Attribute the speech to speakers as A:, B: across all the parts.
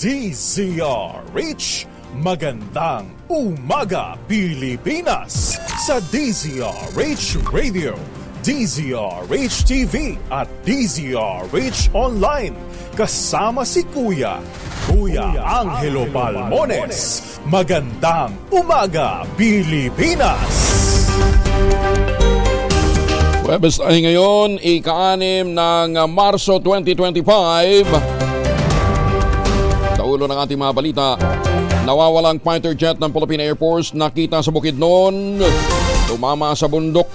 A: DZRH, magandang umaga Pilipinas! Sa DZRH Radio, DZRH TV at DZRH Online, kasama si Kuya Angelo Balmones. Magandang umaga Pilipinas!
B: Webes tayo ngayon, ika-6 ng Marso 2025. Ulo ng ating mga balita, nawawalang fighter jet ng Philippine Air Force nakita sa Bukidnon, tumama sa bundok.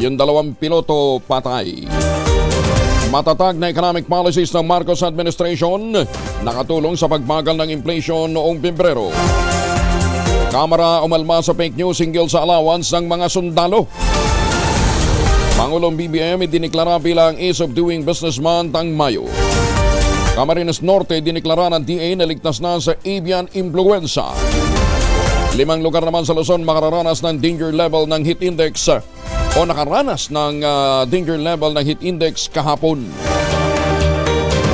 B: Yung 2 piloto patay. Matatag na economic policies ng Marcos administration nakatulong sa pagbagal ng inflation noong Pebrero. Kamara umalma sa fake news hinggil sa allowance ng mga sundalo. Pangulong BBM idiniklara bilang Ease of Doing Business Month ang Mayo. Camarines Norte diniklara ng DA na ligtas na sa avian influenza. 5 lugar naman sa Luzon makararanas ng danger level ng heat index o nakaranas ng danger level ng heat index kahapon.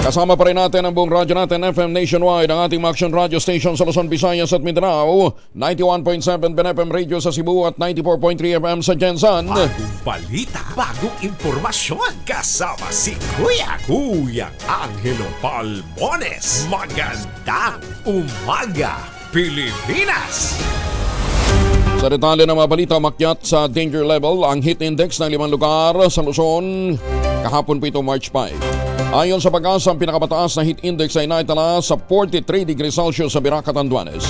B: Kasama pa rin natin ang buong radyo natin FM nationwide, ang ating action radio station sa Luzon, Visayas at Mindanao, 91.7 BNFM Radio sa Cebu at 94.3 FM sa Jensan.
C: Bagong balita, bagong impormasyon, kasama si Kuya Angelo Balmones. Magandang umaga Pilipinas!
B: Sa detalye ng mga balita, makyat sa danger level ang heat index ng 5 lugar sa Luzon kahapon po ito March 5. Ayon sa pag-asa, ang pinakamataas na heat index ay naitala sa 43 degrees Celsius sa Birac, Catanduanes.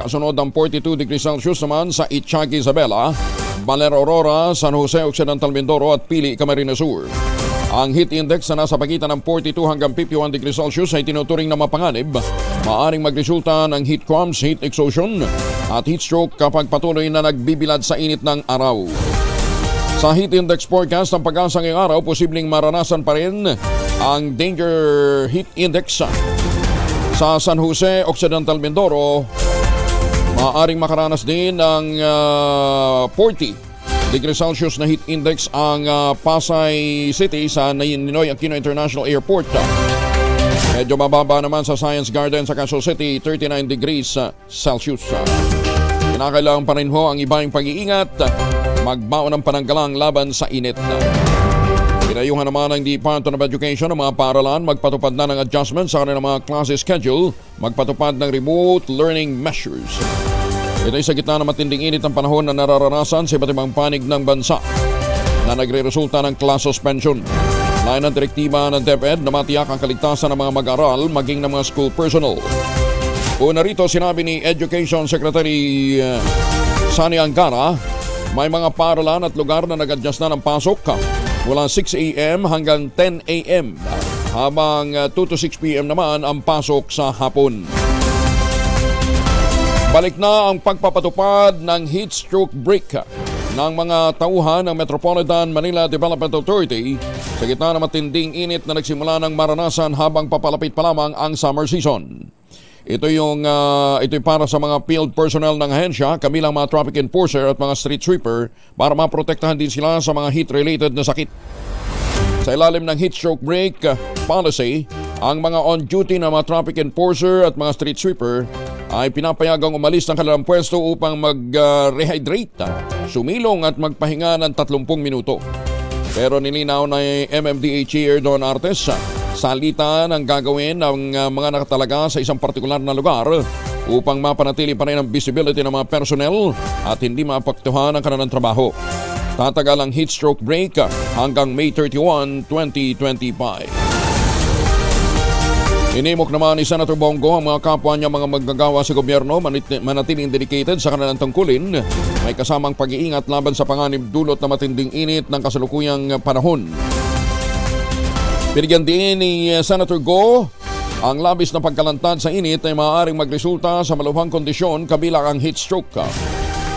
B: Kasunod ang 42 degrees Celsius naman sa Itchagi, Isabela, Baler, Aurora, San Jose, Occidental Mindoro at Pili, Camarines Sur. Ang heat index na nasa pagitan ng 42 hanggang 51 degrees Celsius ay tinuturing na mapanganib. Maaring magresulta ng heat cramps, heat exhaustion at heat stroke kapag patuloy na nagbibilad sa init ng araw. Sa heat index forecast ng pag-asa ngayong araw, posibleng maranasan pa rin ang danger heat index sa San Jose, Occidental Mindoro. Maaaring makaranas din ng 40 degrees Celsius na heat index ang Pasay City sa Ninoy Aquino International Airport. Medyo mababa naman sa Science Garden sa Quezon City, 39 degrees Celsius. Kinakailangan pa rin ho ang ibang pag-iingat, magbaon ng pananggalang laban sa init. Pinayuhan naman ng Department of Education ng mga paaralan magpatupad na ng adjustment sa kanilang mga klase schedule, magpatupad ng remote learning measures. Ito ay sa gitna ng matinding init ng panahon na nararanasan sa iba't ibang panig ng bansa na nagre-resulta ng class suspension. Layan ng direktiba ng DepEd na matiyak ang kaligtasan ng mga mag-aaral maging ng mga school personnel. Una rito, sinabi ni Education Secretary Sani Angara, may mga paaralan at lugar na nag-adjust na ng pasok mula 6 a.m. hanggang 10 a.m. habang 2 to 6 p.m. naman ang pasok sa hapon. Balik na ang pagpapatupad ng heat stroke break ng mga tauhan ng Metropolitan Manila Development Authority sa gitna ng matinding init na nagsimula ng maranasan habang papalapit pa lamang ang summer season. Ito'y para sa mga field personnel ng ahensya, kabilang mga traffic enforcer at mga street sweeper para maprotektahan din sila sa mga heat-related na sakit. Sa ilalim ng heat stroke break policy, ang mga on-duty na mga traffic enforcer at mga street sweeper ay pinapayagang umalis ng kanilang pwesto upang mag-rehydrate, sumilong at magpahinga ng 30 minuto. Pero nilinaw na MMDA Chair Don Artes, salitan ang gagawin ng mga nakatalaga sa isang partikular na lugar upang mapanatili pa rin ang visibility ng mga personnel at hindi maapektuhan ang kanilang trabaho. Tatagal ang heat stroke break hanggang May 31, 2025. Inimok naman ni Senator Bongo ang mga kapwa niya mga maggagawa sa gobyerno manatiling dedicated sa kanilang tungkulin. May kasamang pag-iingat laban sa panganib dulot na matinding init ng kasalukuyang panahon. Binigyan din ni Senator Go ang labis na pagkalantad sa init ay maaaring magresulta sa maluwang kondisyon kabilang ang heat stroke.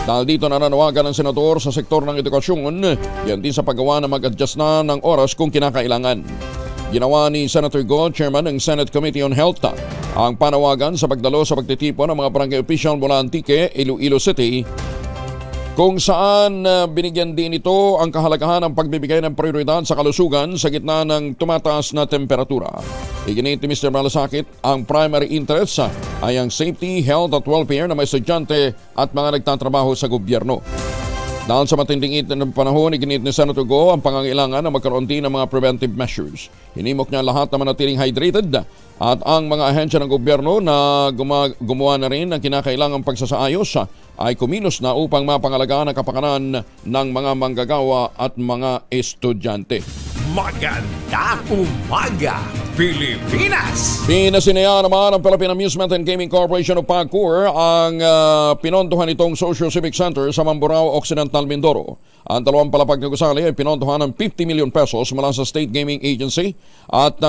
B: Dahil dito nananawagan ng senador sa sektor ng edukasyon, yan din sa paggawa na mag-adjust na ng oras kung kinakailangan. Ginawa ni Senator Go, Chairman ng Senate Committee on Health, ang panawagan sa pagdalo sa pagtitipon ng mga barangay official mula Antique, Iloilo City, 6 kung saan binigyan din ito ang kahalagahan ng pagbibigay ng prioridad sa kalusugan sa gitna ng tumataas na temperatura. Iginit ni Mr. Malasakit, ang primary interest ay ang safety, health at welfare ng mga estudyante at mga nagtatrabaho sa gobyerno. Dahil sa matinding init ng panahon, iginit ni Senator Go ang pangangailangan na magkaroon din ng mga preventive measures. Hinimok niya lahat na manatiling hydrated at ang mga ahensya ng gobyerno na gumawa na rin ng kinakailangang pagsasaayos ay kumilos na upang mapangalagaan ang kapakanan ng mga manggagawa at mga estudyante.
C: Magandang umaga, Pilipinas!
B: Pinasinaya naman ng Philippine Amusement and Gaming Corporation of PAGCOR ang pinondohan nitong Social Civic Center sa Mamburao, Occidental, Mindoro. Ang dalawang palapag na gusali ay pinondohan ng 50 million pesos mula sa State Gaming Agency at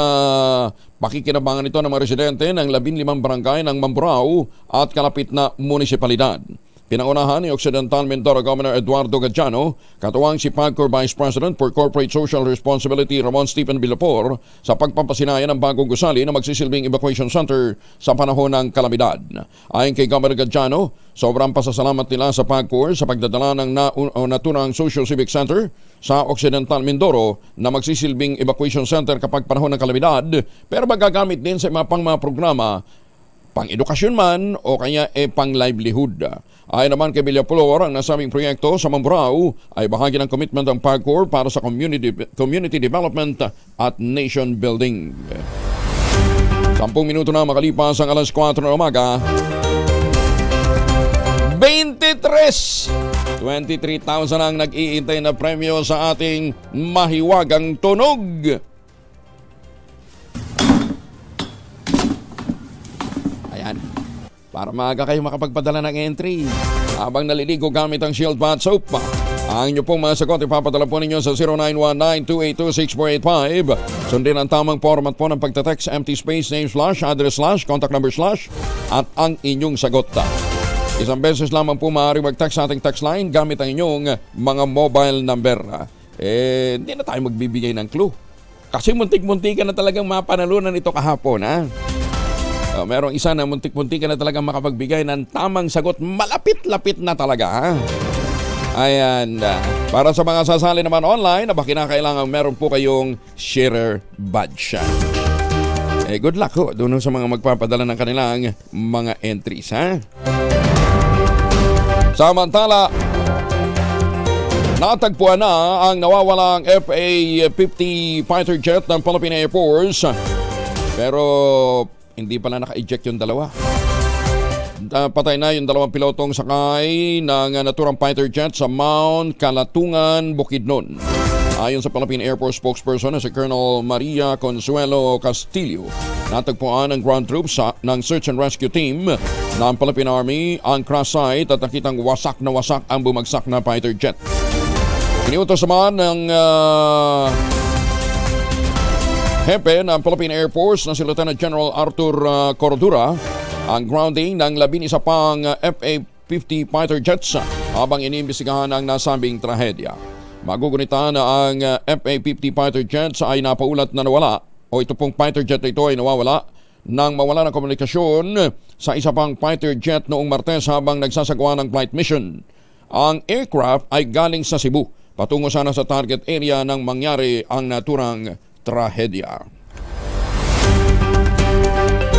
B: pakikinabangan ito ng mga residente ng 15 barangay ng Mamburao at kalapit na munisipalidad. Pinangunahan ni Occidental Mindoro Governor Eduardo Gadiano, katuwang si PAGCOR Vice President for Corporate Social Responsibility Ramon Stephen Villapor sa pagpapasinaya ng bagong gusali na magsisilbing evacuation center sa panahon ng kalamidad. Ayon kay Governor Gadiano, sobrang pasasalamat nila sa PAGCOR sa pagdadala ng naturang Social Civic Center sa Occidental Mindoro na magsisilbing evacuation center kapag panahon ng kalamidad, pero magagamit din sa mga programa pang-edukasyon man o kaya pang-livelihood. Ayon naman kay Villapor, ang nasabing proyekto sa Mamburao ay bahagi ng commitment ng PAGCOR para sa community development at nation building. 10 minuto na makalipas ang alas 4 ng umaga. 23,000 ang nag-iintay na premyo sa ating mahiwagang tunog. Ayan. Para maaga kayo makapagpadala ng entry habang naliligo gamit ang Shield Bath Soap. Ang inyo pong mga sagot ipapadala po ninyo sa 0919-282-6485. Sundin ang tamang format po ng pagtatext, empty space, name slash, address slash, contact number slash at ang inyong sagot. Isang beses lamang po maaari mag-text sa ating text line gamit ang inyong mga mobile number. Hindi na tayo magbibigay ng clue kasi muntik-muntikan na talagang mapanalunan ito kahapon, ha? Merong isa na muntik-muntikan na talagang makapagbigay ng tamang sagot. Malapit-lapit na talaga, ha? Ayan. Para sa mga sasali naman online, kinakailangan meron po kayong sharer badge. Good luck ho doon sa mga magpapadala ng kanilang mga entries, ha? Samantala, natagpuan na ang nawawalang FA-50 fighter jet ng Philippine Air Force. Pero hindi pala naka-eject yung dalawa. Patay na yung dalawang pilotong sakay ng naturang fighter jet sa Mount Kalatungan, Bukidnon. Ayon sa Philippine Air Force spokesperson na si Colonel Maria Consuelo Castillo, natagpuan ng ground troops ng search and rescue team ng Philippine Army ang crash site at nakitang wasak na wasak ang bumagsak na fighter jet. Iniutos naman ng hepe ng Philippine Air Force na si Lieutenant General Arthur Cordura ang grounding ng 11 pang FA-50 fighter jets habang iniimbestigahan ang nasabing trahedya. Magugunita na ang FA-50 fighter jets ay napaulat na nawala o ito pong fighter jet na ito ay nawawala nang mawala ng komunikasyon sa isa pang fighter jet noong Martes habang nagsasagawa ng flight mission. Ang aircraft ay galing sa Cebu patungo sana sa target area nang mangyari ang naturang trahedya.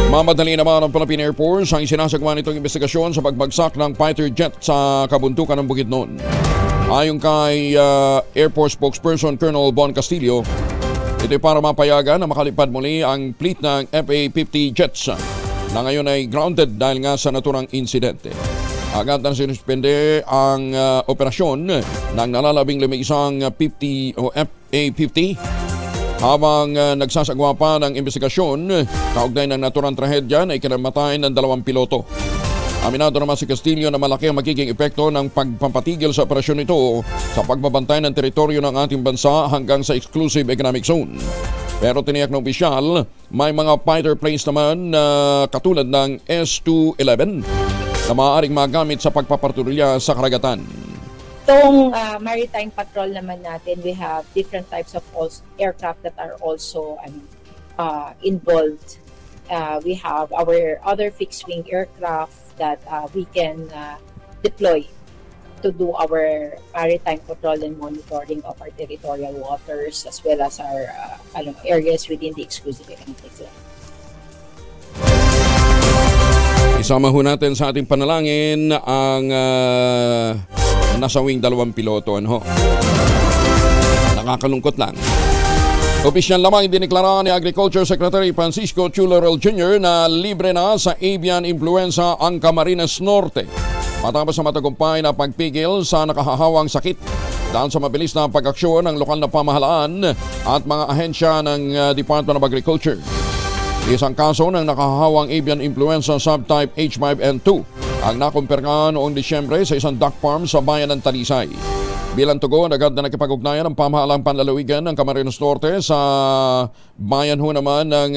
B: Mamadali naman ang Philippine Air Force ang isinasagawa nitong investigasyon sa pagbagsak ng fighter jet sa kabuntukan ng Bukidnon. Ayon kay Air Force spokesperson Colonel Bon Castillo, ito ay para mapayagan na makalipad muli ang fleet ng FA-50 jets na ngayon ay grounded dahil nga sa naturang insidente. Agad na sinuspende ang operasyon ng nalalabing isang 50 o FA-50 habang nagsasagawa pa ng investigasyon kaugnay ng naturang trahedya na ikinamatay ng dalawang piloto. Aminado naman si Castillo na malaki ang magiging epekto ng pagpapatigil sa operasyon ito sa pagbabantay ng teritoryo ng ating bansa hanggang sa exclusive economic zone. Pero tiniyak ng opisyal, may mga fighter planes naman na katulad ng S-211 na maaaring magamit sa pagpapatrolya sa karagatan.
D: Itong maritime patrol naman natin, we have different types of aircraft that are also involved. We have our other fixed-wing aircraft that we can deploy to do our maritime patrol and monitoring of our territorial waters as well as our areas within the exclusive economic zone.
B: Isama ho natin sa ating panalangin ang nasawing 2 piloto. Nakakalungkot lang. Opisyal lamang idineklara ni Agriculture Secretary Francisco Chularel Jr. na libre na sa avian influenza ang Camarines Norte matapos sa matagumpay na pagpigil sa nakahahawang sakit dahil sa mabilis na pag-aksyon ng lokal na pamahalaan at mga ahensya ng Department of Agriculture. Isang kaso ng nakahahawang avian influenza subtype H5N2 ang nakumpirma noong Disyembre sa isang duck farm sa bayan ng Talisay. Bilang tugon, agad na nakipag-ugnayan ang pamahalang panlalawigan ng Camarines Norte sa bayan ho naman ng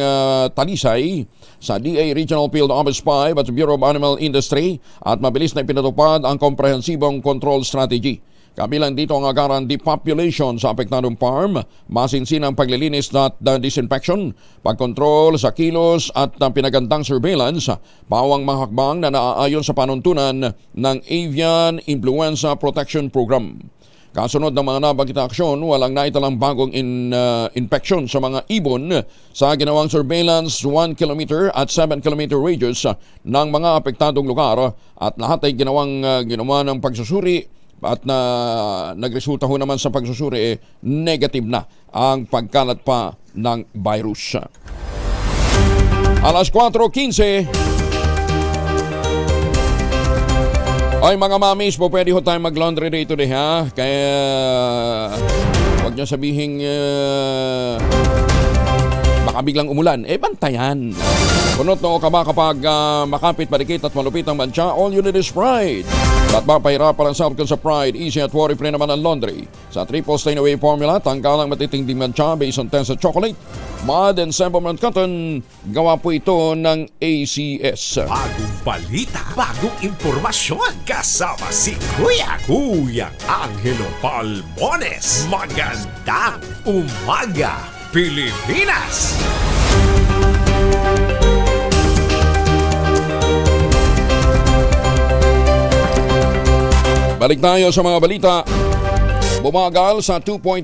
B: Talisay, sa DA Regional Field Office 5 at Bureau of Animal Industry at mabilis na ipinatupad ang komprehensibong control strategy. Kabilang dito ang agaran depopulation sa apektadong farm, masinsinang paglilinis at disinfection, pagkontrol sa kilos at pinagandang surveillance, pawang mga hakbang na naaayon sa panuntunan ng Avian Influenza Protection Program. Kasunod ng mga nabanggitang aksyon, walang naitalang bagong infection sa mga ibon sa ginawang surveillance 1 km at 7 km radius ng mga apektadong lugar ginawa ng pagsusuri at nagresulta ho naman sa pagsusuri negative na ang pagkalat pa ng virus. Alas 4:15 ay mga mamis po, pwede ho tayo mag-laundry day today ha. Kaya huwag niyo sabihin baka biglang umulan. Bantayan. Punot noo ka ba kapag makapit, padikit at malupit ang mancha? All you need is Pride. At mapahirapan ang South sa Pride, easy at worry-free naman ang laundry. Sa triple stain-away formula, tanggal ang matitinding mancha based on tensed chocolate, mud and semblance cotton. Gawa po ito ng ACS.
C: Bagong balita, bagong impormasyon. Kasama si Kuyang Angelo Palmones. Magandang umaga, Pilipinas!
B: Balik tayo sa mga balita. Bumagal sa 2.1%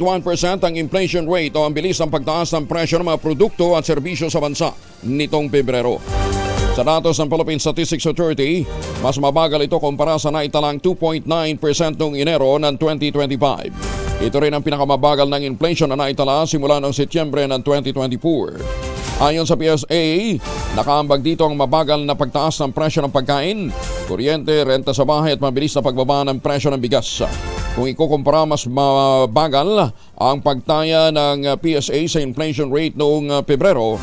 B: ang inflation rate o ang bilis ng pagtaas ng presyo ng mga produkto at serbisyo sa bansa nitong Pebrero. Sa datos ng Philippine Statistics Authority, mas mabagal ito kumpara sa naitalang 2.9% noong Enero ng 2025. Ito rin ang pinakamabagal ng inflation na naitala simula noong Setyembre ng 2024. Ayon sa PSA, nakaambag dito ang mabagal na pagtaas ng presyo ng pagkain, kuryente, renta sa bahay at mabilis na pagbaba ng presyo ng bigas. Kung ikukumpara, mas mabagal ang pagtaya ng PSA sa inflation rate noong Pebrero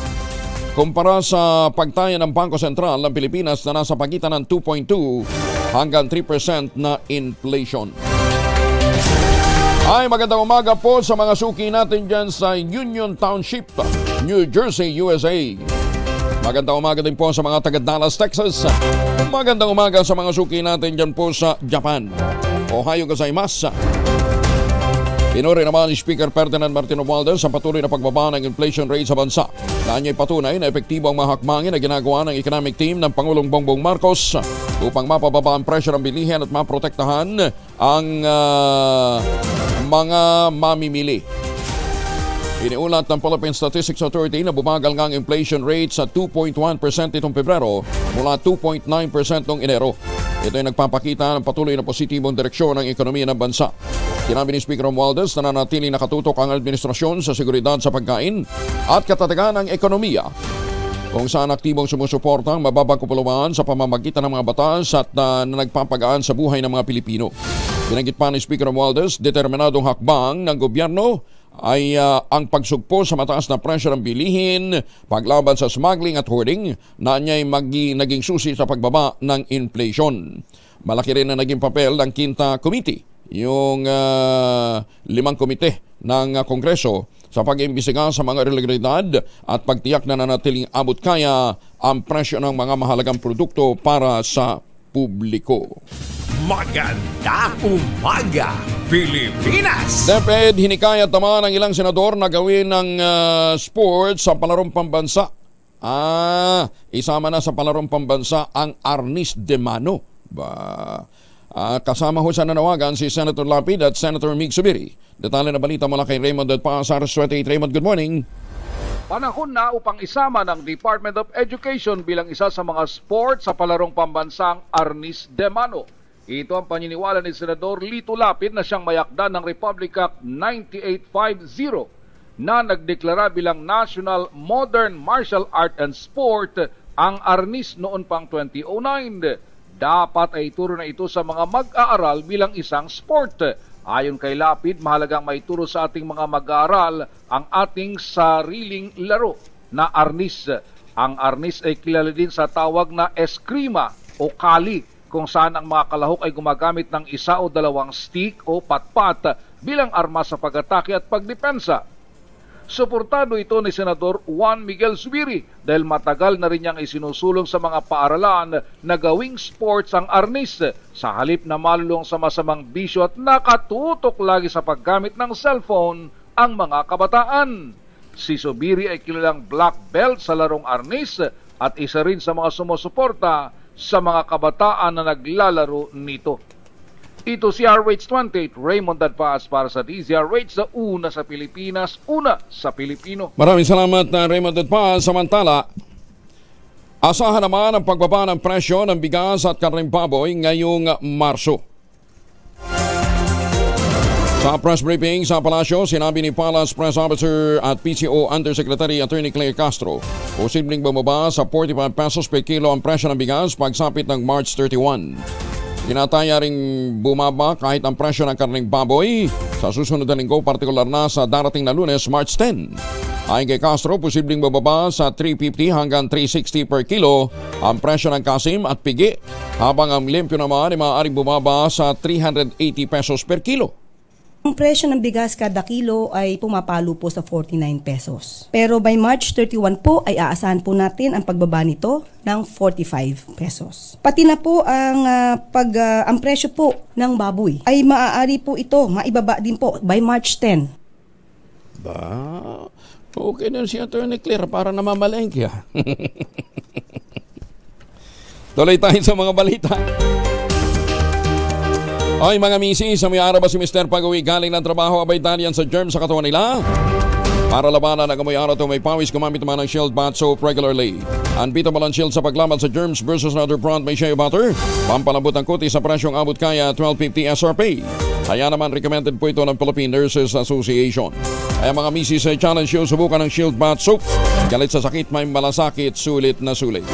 B: kumpara sa pagtaya ng Bangko Sentral ng Pilipinas na nasa pagitan ng 2.2 hanggang 3% na inflation. Ay, magandang umaga po sa mga suki natin dyan sa Union Township, New Jersey, USA. Magandang umaga din po sa mga taga Dallas, Texas. Magandang umaga sa mga suki natin dyan po sa Japan. Ohayo gozaimasu. Pinuri naman ni Speaker Ferdinand Martin Romualdez sa patuloy na pagbaba ng inflation rate sa bansa. Kanya'y patunay na epektibo ang mga hakbangin na ginagawa ng economic team ng Pangulong Bongbong Marcos upang mapababa ang presyo ng bilihin at maprotektahan ang mga mamimili. Iniulat ng Philippine Statistics Authority na bumagal nga ang inflation rate sa 2.1% itong Pebrero mula 2.9% noong Enero. Ito ay nagpapakita ng patuloy na positibong direksyon ng ekonomiya ng bansa. Sinabi ni Speaker Romualdez na nanatiling nakatutok ang administrasyon sa seguridad sa pagkain at katatagan ng ekonomiya, kung saan aktibong sumusuporta ang mababang kapuluan sa pamamagitan ng mga batas at na nagpapagaan sa buhay ng mga Pilipino. Binanggit pa ni Speaker Romualdez, determinadong hakbang ng gobyerno ay ang pagsugpo sa mataas na presyo ng bilihin, paglaban sa smuggling at hoarding na anya'y naging susi sa pagbaba ng inflation. Malaki rin na naging papel ng Quinta Committee, yung 5 komite ng Kongreso sa pag-imbestiga sa mga irregularidad at pagtiyak na nanatiling abot kaya ang presyo ng mga mahalagang produkto para sa publiko.
C: Magandang umaga, Pilipinas!
B: DepEd, hinikayat naman ng ilang senador na gawin ng sports sa palarong pambansa. Isama na sa palarong pambansa ang Arnis de Mano. Kasama ho sa nanawagan si Senator Lapid at Senator Mig Zubiri. Detalye na balita mula kay Raymond at Pasar 28. Raymond, good morning.
E: Panahon na upang isama ng Department of Education bilang isa sa mga sport sa palarong pambansang Arnis de Mano. Ito ang paniniwala ni Senador Lito Lapid na siyang mayakda ng Republic Act 9850 na nagdeklara bilang National Modern Martial Art and Sport ang Arnis noon pang 2009. Dapat ay ituro na ito sa mga mag-aaral bilang isang sport. Ayon kay Lapid, mahalagang maituro sa ating mga mag-aaral ang ating sariling laro na arnis. Ang arnis ay kilala din sa tawag na eskrima o kali, kung saan ang mga kalahok ay gumagamit ng isa o dalawang stick o patpat bilang arma sa pag-atake at pagdepensa. Suportado ito ni Senador Juan Miguel Zubiri dahil matagal na rin niyang isinusulong sa mga paaralan na gawing sports ang arnis sa halip na malulong sa masamang bisyo at nakatutok lagi sa paggamit ng cellphone ang mga kabataan. Si Zubiri ay kilalang black belt sa larong arnis at isa rin sa mga sumusuporta sa mga kabataan na naglalaro nito. Ito si RH28, Raymond Dadpaas para sa DZRH, sa una sa Pilipinas, una sa Pilipino.
B: Maraming salamat na Raymond Dadpaas. Samantala, asahan naman ang pagbaba ng presyo ng bigas at karneng baboy ngayong Marso. Sa press briefing sa Palasyo, sinabi ni Palace Press Officer at PCO Undersecretary Attorney Claire Castro, posibleng bumaba sa 45 pesos per kilo ang presyo ng bigas pagsapit ng March 31. Tinataya ring bumaba kahit ang presyo ng karneng baboy sa susunod na linggo, partikular na sa darating na Lunes, March 10. Ayon kay Castro, posibleng bababa sa 350 hanggang 360 per kilo ang presyo ng kasim at pigi, habang ang limpyo naman ay maaaring bumaba sa 380 pesos per kilo.
F: Ang presyo ng bigas kada kilo ay pumapalo po sa 49 pesos. Pero by March 31 po ay aasahan po natin ang pagbaba nito ng 45 pesos. Pati na po ang presyo po ng baboy ay maaari po ito maibaba din po by March 10.
B: Okay na si Attorney Claire para namamalengke. Tuloy tayo sa mga balita. Ay mga misis, sa may araw ba si Mr. Pag-uwi galing ng trabaho, abay dalian sa germs sa katawan nila? Para labanan ang amoy araw may pawis, gumamit naman ng Shield Bath Soap regularly. Unbeatable ang Shield sa paglaban sa germs versus another brand may shea butter. Pampalambot ang kuti sa presyong abot kaya 12.50 SRP. Kaya naman recommended po ito ng Philippine Nurses Association. Ay mga misis, challenge you, subukan ng Shield Bath Soap. Galit sa sakit, may malasakit, sulit na sulit.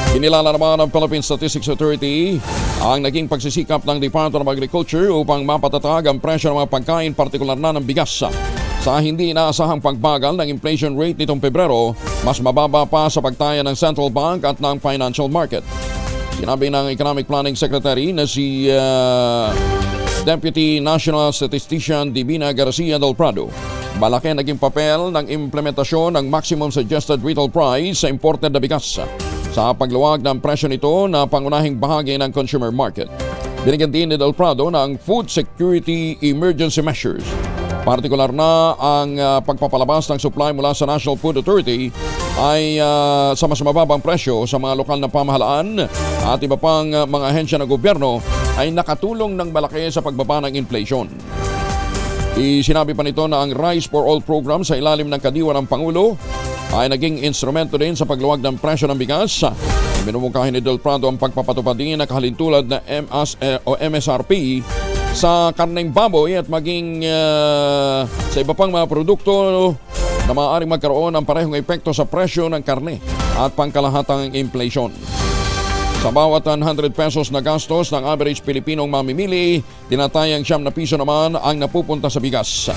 B: Kinilala naman ng Philippine Statistics Authority ang naging pagsisikap ng Department of Agriculture upang mapatatag ang presyo ng mga pagkain, partikular na ng bigas. Sa hindi inaasahang pagbagal ng inflation rate nitong Pebrero, mas mababa pa sa pagtaya ng Central Bank at ng financial market. Sinabi ng Economic Planning Secretary na si Deputy National Statistician Divina Garcia del Prado, malaki naging papel ng implementasyon ng maximum suggested retail price sa imported na bigas sa pagluwag ng presyo nito na pangunahing bahagi ng consumer market. Binigyan din ni Del Prado ng food security emergency measures. Partikular na ang pagpapalabas ng supply mula sa National Food Authority ay sa mas mababang presyo sa mga lokal na pamahalaan at iba pang mga ahensya ng gobyerno ay nakatulong ng malaki sa pagbaba ng inflation. Sinabi pa nito na ang Rice for All program sa ilalim ng kadiwa ng Pangulo ay naging instrumento din sa pagluwag ng presyo ng bigas. Minumungkahin ni Del Prado ang pagpapatupad din ng kahalintulad na MSRP sa karneng baboy at maging sa iba pang mga produkto na maaaring magkaroon ng parehong epekto sa presyo ng karne at pangkalahatang inflation. Sa bawat 100 pesos na gastos ng average Pilipinong mamimili, tinatayang 9 piso naman ang napupunta sa bigas.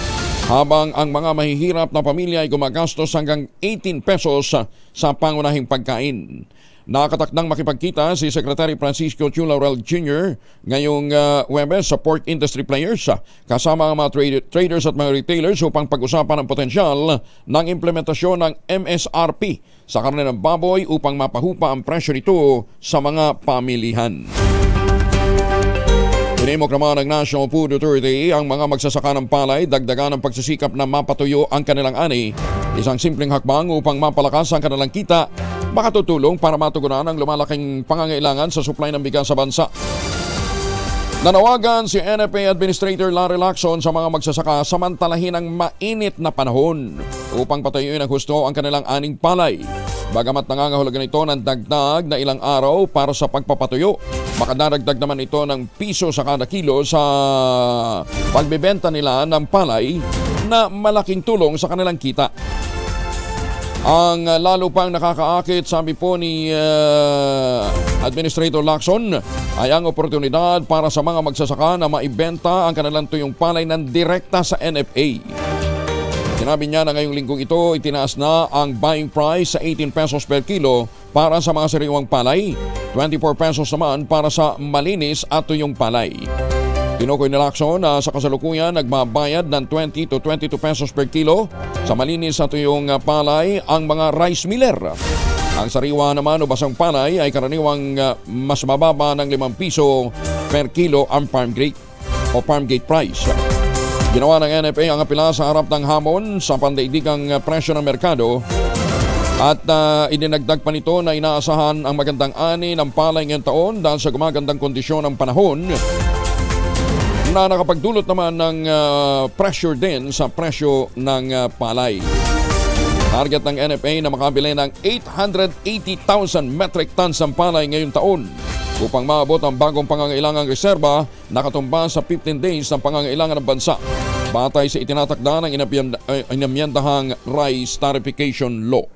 B: Habang ang mga mahihirap na pamilya ay gumagastos hanggang 18 pesos sa pangunahing pagkain. Nakatakdang makipagkita si Secretary Francisco Chu Laurel Jr. ngayong Huwebes sa pork industry players kasama ang mga traders at mga retailers upang pag-usapan ang potensyal ng implementasyon ng MSRP sa karne ng baboy upang mapahupa ang presyo nito sa mga pamilihan. Tinimok naman ng National Food Authority ang mga magsasaka ng palay dagdagan ng pagsisikap na mapatuyo ang kanilang ani. Isang simpleng hakbang upang mapalakas ang kanilang kita, makatutulong para matugunan ang lumalaking pangangailangan sa supply ng bigas sa bansa. Nanawagan si NFA Administrator Larry Lacson sa mga magsasaka samantalahin ang mainit na panahon upang patayuin ang husto ang kanilang aning palay. Bagamat nangangahulugan ito ng dagdag na ilang araw para sa pagpapatuyo, makadadagdag naman ito ng piso sa kada kilo sa pagbebenta nila ng palay na malaking tulong sa kanilang kita. Ang lalo pang nakakaakit, sabi po ni Administrator Lacson, ay ang oportunidad para sa mga magsasaka na maibenta ang kanilang tuyong palay ng direkta sa NFA. Sinabi niya na ngayong linggong ito, itinaas na ang buying price sa 18 pesos per kilo para sa mga sariwang palay, 24 pesos naman para sa malinis at tuyong palay. Tinukoy ni Lacson na sa kasalukuyan nagbabayad ng 20 to 22 pesos per kilo sa malinis at tuyong palay ang mga rice miller. Ang sariwa naman o basang palay ay karaniwang mas mababa ng 5 piso per kilo ang farm gate price. Ginawa ng NFA ang apela sa harap ng hamon sa pandaigdigang presyo ng merkado at idinagdag pa nito na inaasahan ang magandang ani ng palay ngayong taon dahil sa gumagandang kondisyon ng panahon na nakapagdulot naman ng pressure din sa presyo ng palay. Target ng NFA na makabili ng 880,000 metric tons ng palay ngayong taon upang maabot ang bagong pangangailangang reserba na katumba sa 15 days ng pangangailangan ng bansa batay sa itinatakda ng inamyendahang Rice Tarification Law.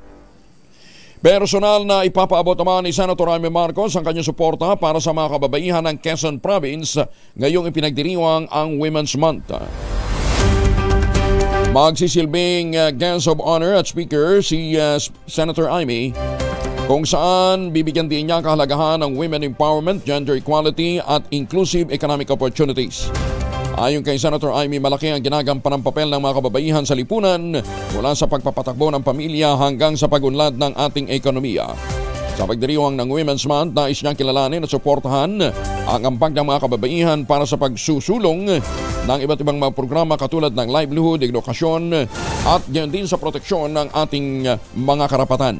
B: Personal na ipapaabot naman ni Senator Amy Marcos ang kanyang suporta para sa mga kababaihan ng Quezon Province ngayong ipinagdiriwang ang Women's Month. Magsisilbing guest of honor at speaker si Senator Amy kung saan bibigyan din niya kahalagahan ng women empowerment, gender equality at inclusive economic opportunities. Ayon kay Senator Amy, malaki ang ginagampan ng papel ng mga kababaihan sa lipunan mula sa pagpapatakbo ng pamilya hanggang sa pag-unlad ng ating ekonomiya. Sa pagdiriwang ng Women's Month, nais niyang kilalanin at suportahan ang ambag ng mga kababaihan para sa pagsusulong ng iba't ibang mga programa katulad ng livelihood, edukasyon at gayon din sa proteksyon ng ating mga karapatan.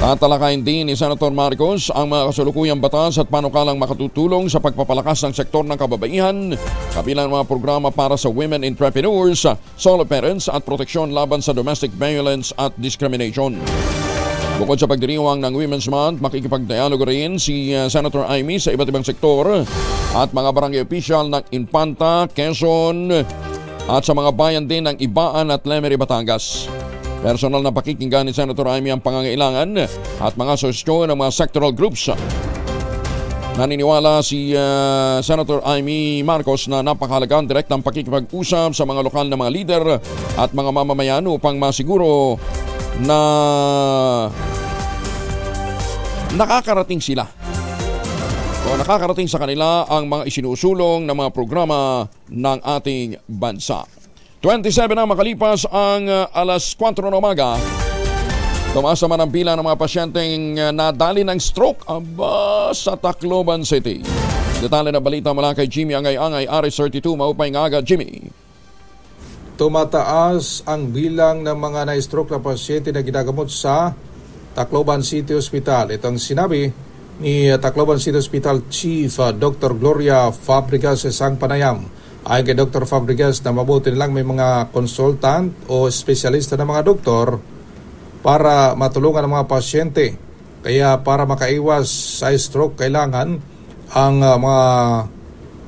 B: Tatalakayin din ni Senator Marcos ang mga kasalukuyang batas at panukalang makatutulong sa pagpapalakas ng sektor ng kababaihan, kabilang mga programa para sa women entrepreneurs, solo parents at proteksyon laban sa domestic violence at discrimination. Bukod sa pagdiriwang ng Women's Month, makikipagdialogo rin si Senator Amy sa iba't ibang sektor at mga barangay official ng Infanta, Quezon at sa mga bayan din ng Ibaan at Lemery, Batangas. Personal na pakikinggan ni Senator Amy ang pangangailangan at mga suggestion ng mga sectoral groups. Naniniwala si Senator Amy Marcos na napakahalaga ang direktang pakikipag-usap sa mga lokal na mga leader at mga mamamayan upang masiguro na nakakarating sila o nakakarating sa kanila ang mga isinusulong na mga programa ng ating bansa. 27 na makalipas ang alas 4 ng umaga. Tumaas naman ang bilang ng mga pasyenteng nadali ng stroke sa Tacloban City. Detalye na balita mula kay Jimmy Angay-Angay, RS32, maupay nga agad, Jimmy.
G: Tumataas ang bilang ng mga na-stroke na pasyente na ginagamot sa Tacloban City Hospital. Ito ang sinabi ni Tacloban City Hospital Chief Dr. Gloria Fabregas sa isang panayam. Ayon kay Dr. Fabregas na mabuti nilang may mga consultant o espesyalista na mga doktor para matulungan ang mga pasyente. Kaya para makaiwas sa stroke, kailangan ang mga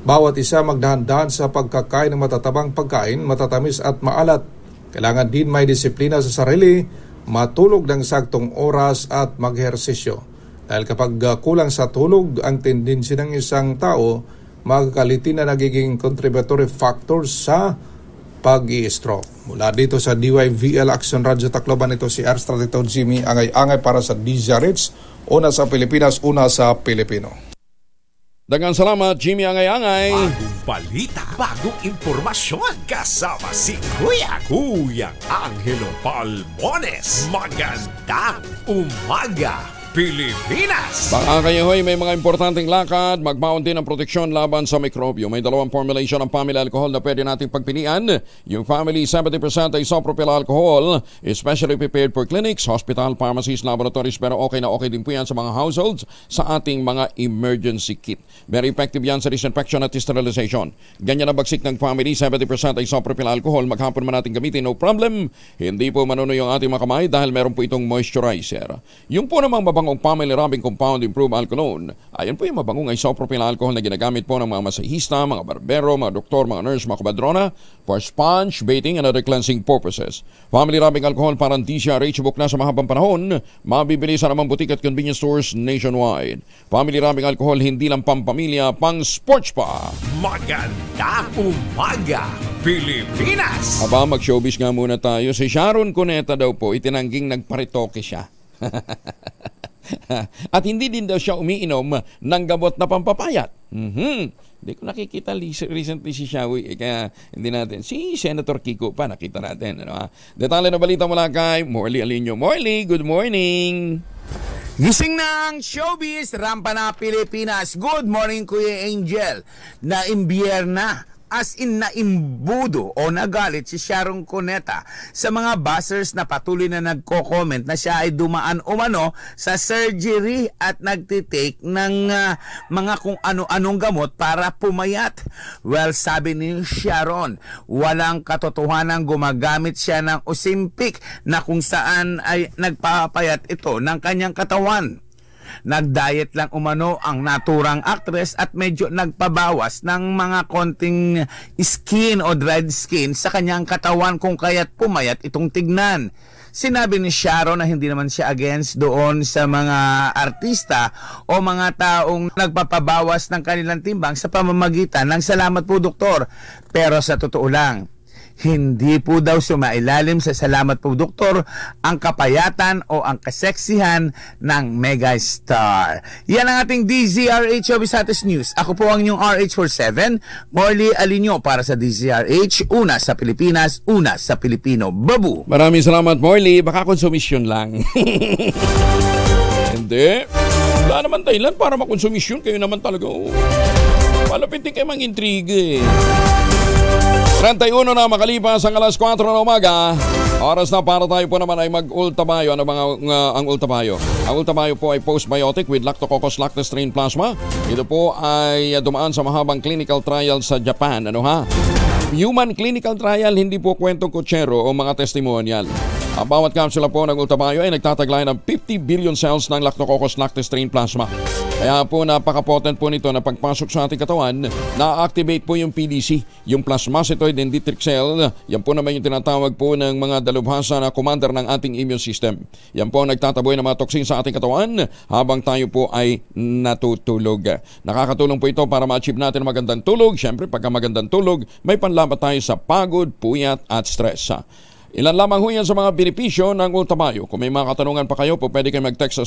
G: bawat isa magdahan-dahan sa pagkakain ng matatabang pagkain, matatamis at maalat. Kailangan din may disiplina sa sarili, matulog ng saktong oras at mag-ehersisyo. Dahil kapag kulang sa tulog ang tendency ng isang tao, magkakalitin na nagiging contributory factor sa pag-i-stroke. Mula dito sa DYVL Action Radio Tacloban, ito si R32 Jimmy Angay-Angay para sa DZRH, una sa Pilipinas, una sa Pilipino.
B: Daghang salamat, Jimmy Angay-Angay.
C: Bagong balita, bagong impormasyon, kasama si Kuyang Angelo Palmones. Magandang umaga, Pilipinas.
B: Baka kayo hoy may mga importanteng lakad, magbaon din ng proteksyon laban sa mikrobyo. May dalawang formulation ng family alcohol na pwede nating pagpilian. Yung family 70% isopropyl alcohol, especially prepared for clinics, hospital, pharmacies, laboratories, pero okay na okay din po yan sa mga households sa ating mga emergency kit. Very effective yan sa disinfection at sterilization. Ganyan na bagsik ng family 70% isopropyl alcohol, maghapon man natin gamitin, no problem. Hindi po manuno yung ating mga kamay dahil meron po itong moisturizer. Yung po namang mabangong family rubbing compound improved alcohol, ayan po yung mabangong isopropyl alcohol na ginagamit po ng mga masahista, mga barbero, mga doktor, mga nurse, mga kabadrona for sponge, bathing, and other cleansing purposes. Family rubbing alcohol parang DCRH book na sa mahabang panahon, mabibili sa namang butik at convenience stores nationwide. Family rubbing alcohol hindi lang pampamilya, pang sports pa.
C: Magandang umaga, Pilipinas.
B: Aba, mag-showbiz nga muna tayo. Si Sharon Cuneta daw po, itinangging nagparitoke siya. At hindi din daw siya umiinom ng gamot na pampapayat. Hindi ko nakikita recently si Shawi, kaya hindi natin. Si Senator Kiko pa, nakita natin. Ano, detalye na balita mula kay Morley Alinio. Morley, good morning!
H: Gising ng showbiz, rampa na Pilipinas. Good morning, Kuya Angel. Naimbierna, as in naimbudo o nagalit si Sharon Cuneta sa mga buzzers na patuloy na nagko-comment na siya ay dumaan umano sa surgery at nagtitake ng mga kung ano-anong gamot para pumayat. Well, sabi ni Sharon, walang katotohanan gumagamit siya ng Ozempic na kung saan ay nagpapayat ito ng kanyang katawan. Nag-diet lang umano ang naturang actress at medyo nagpabawas ng mga konting skin o dried skin sa kanyang katawan kung kaya't pumayat itong tignan. Sinabi ni Sharon na hindi naman siya against doon sa mga artista o mga taong nagpapabawas ng kanilang timbang sa pamamagitan ng salamat po doktor. Pero sa totoo lang, hindi po daw sumailalim sa salamat po doktor ang kapayatan o ang kaseksihan ng megastar. Yan ang ating DZRH Showbiz News. Ako po ang inyong RH47, Morley Alinio para sa DZRH, una sa Pilipinas, una sa Pilipino. Babu!
B: Maraming salamat, Morley. Baka konsumisyon lang. Hindi. Wala naman Thailand para makonsumisyon. Kayo naman talaga. Malapit din kayo mang-intrigue eh. 31 na makalipas ang alas 4 na umaga. Oras na para tayo po naman ay mag-ultabayo. Ano mga ang ultabayo? Ang ultabayo po ay postbiotic with Lactococcus lactis strain plasma. Ito po ay dumaan sa mahabang clinical trial sa Japan. Ano ha? Human clinical trial, hindi po kwentong kutsero o mga testimonial. Ang bawat kapsula po ng ultabayo ay nagtataglay ng 50 billion cells ng Lactococcus lactis strain plasma. Kaya po napaka-potent po nito na pagpasok sa ating katawan, na-activate po yung PDC, yung plasmacytoid dendritic cell. Yan po naman yung tinatawag po ng mga dalubhasa na commander ng ating immune system. Yan po ang nagtataboy ng mga toxin sa ating katawan habang tayo po ay natutulog. Nakakatulong po ito para ma-achieve natin ang magandang tulog. Siyempre, pagka magandang tulog, may panlaban tayo sa pagod, puyat at stress. Ilan lamang ho yan sa mga benepisyo ng ultabayo. Kung may mga katanungan pa kayo, pwede kayo mag-text sa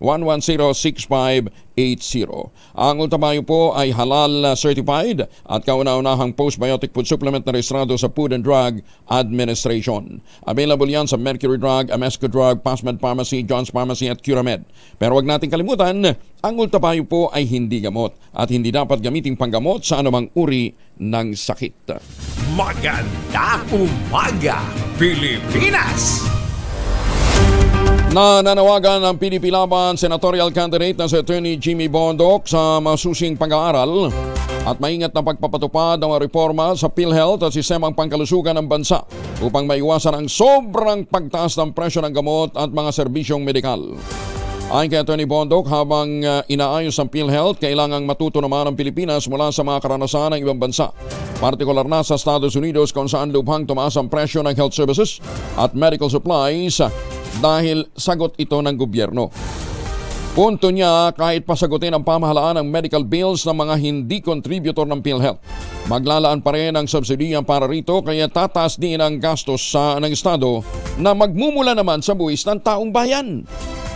B: 0917-110-6580. Ang ultabayo po ay halal certified at kauna-unahang postbiotic food supplement na rehistrado sa Food and Drug Administration. Available yan sa Mercury Drug, Amesco Drug, Passmed Pharmacy, John's Pharmacy at Curamed. Pero wag nating kalimutan, ang ultabayo po ay hindi gamot at hindi dapat gamiting panggamot sa anumang uri ng sakit.
C: Magandang umaga, Pilipinas!
B: Nananawagan ng PDP Laban senatorial candidate na si Attorney Jimmy Bondoc sa masusing pag-aaral at maingat na pagpapatupad ng reforma sa PhilHealth at sistemang pangkalusugan ng bansa upang maiwasan ang sobrang pagtaas ng presyo ng gamot at mga serbisyong medikal. Ayon kay Atty. Bondoc, habang inaayos ang PhilHealth, kailangang matuto naman ang Pilipinas mula sa mga karanasan ng ibang bansa. Partikular na sa Estados Unidos kung saan lubhang tumaas ang presyo ng health services at medical supplies dahil sagot ito ng gobyerno. Punto niya, kahit pasagutin ang pamahalaan ng medical bills ng mga hindi contributor ng PhilHealth, maglalaan pa rin ang subsidiya para rito kaya tataas din ang gastos ng Estado na magmumula naman sa buwis ng taong bayan.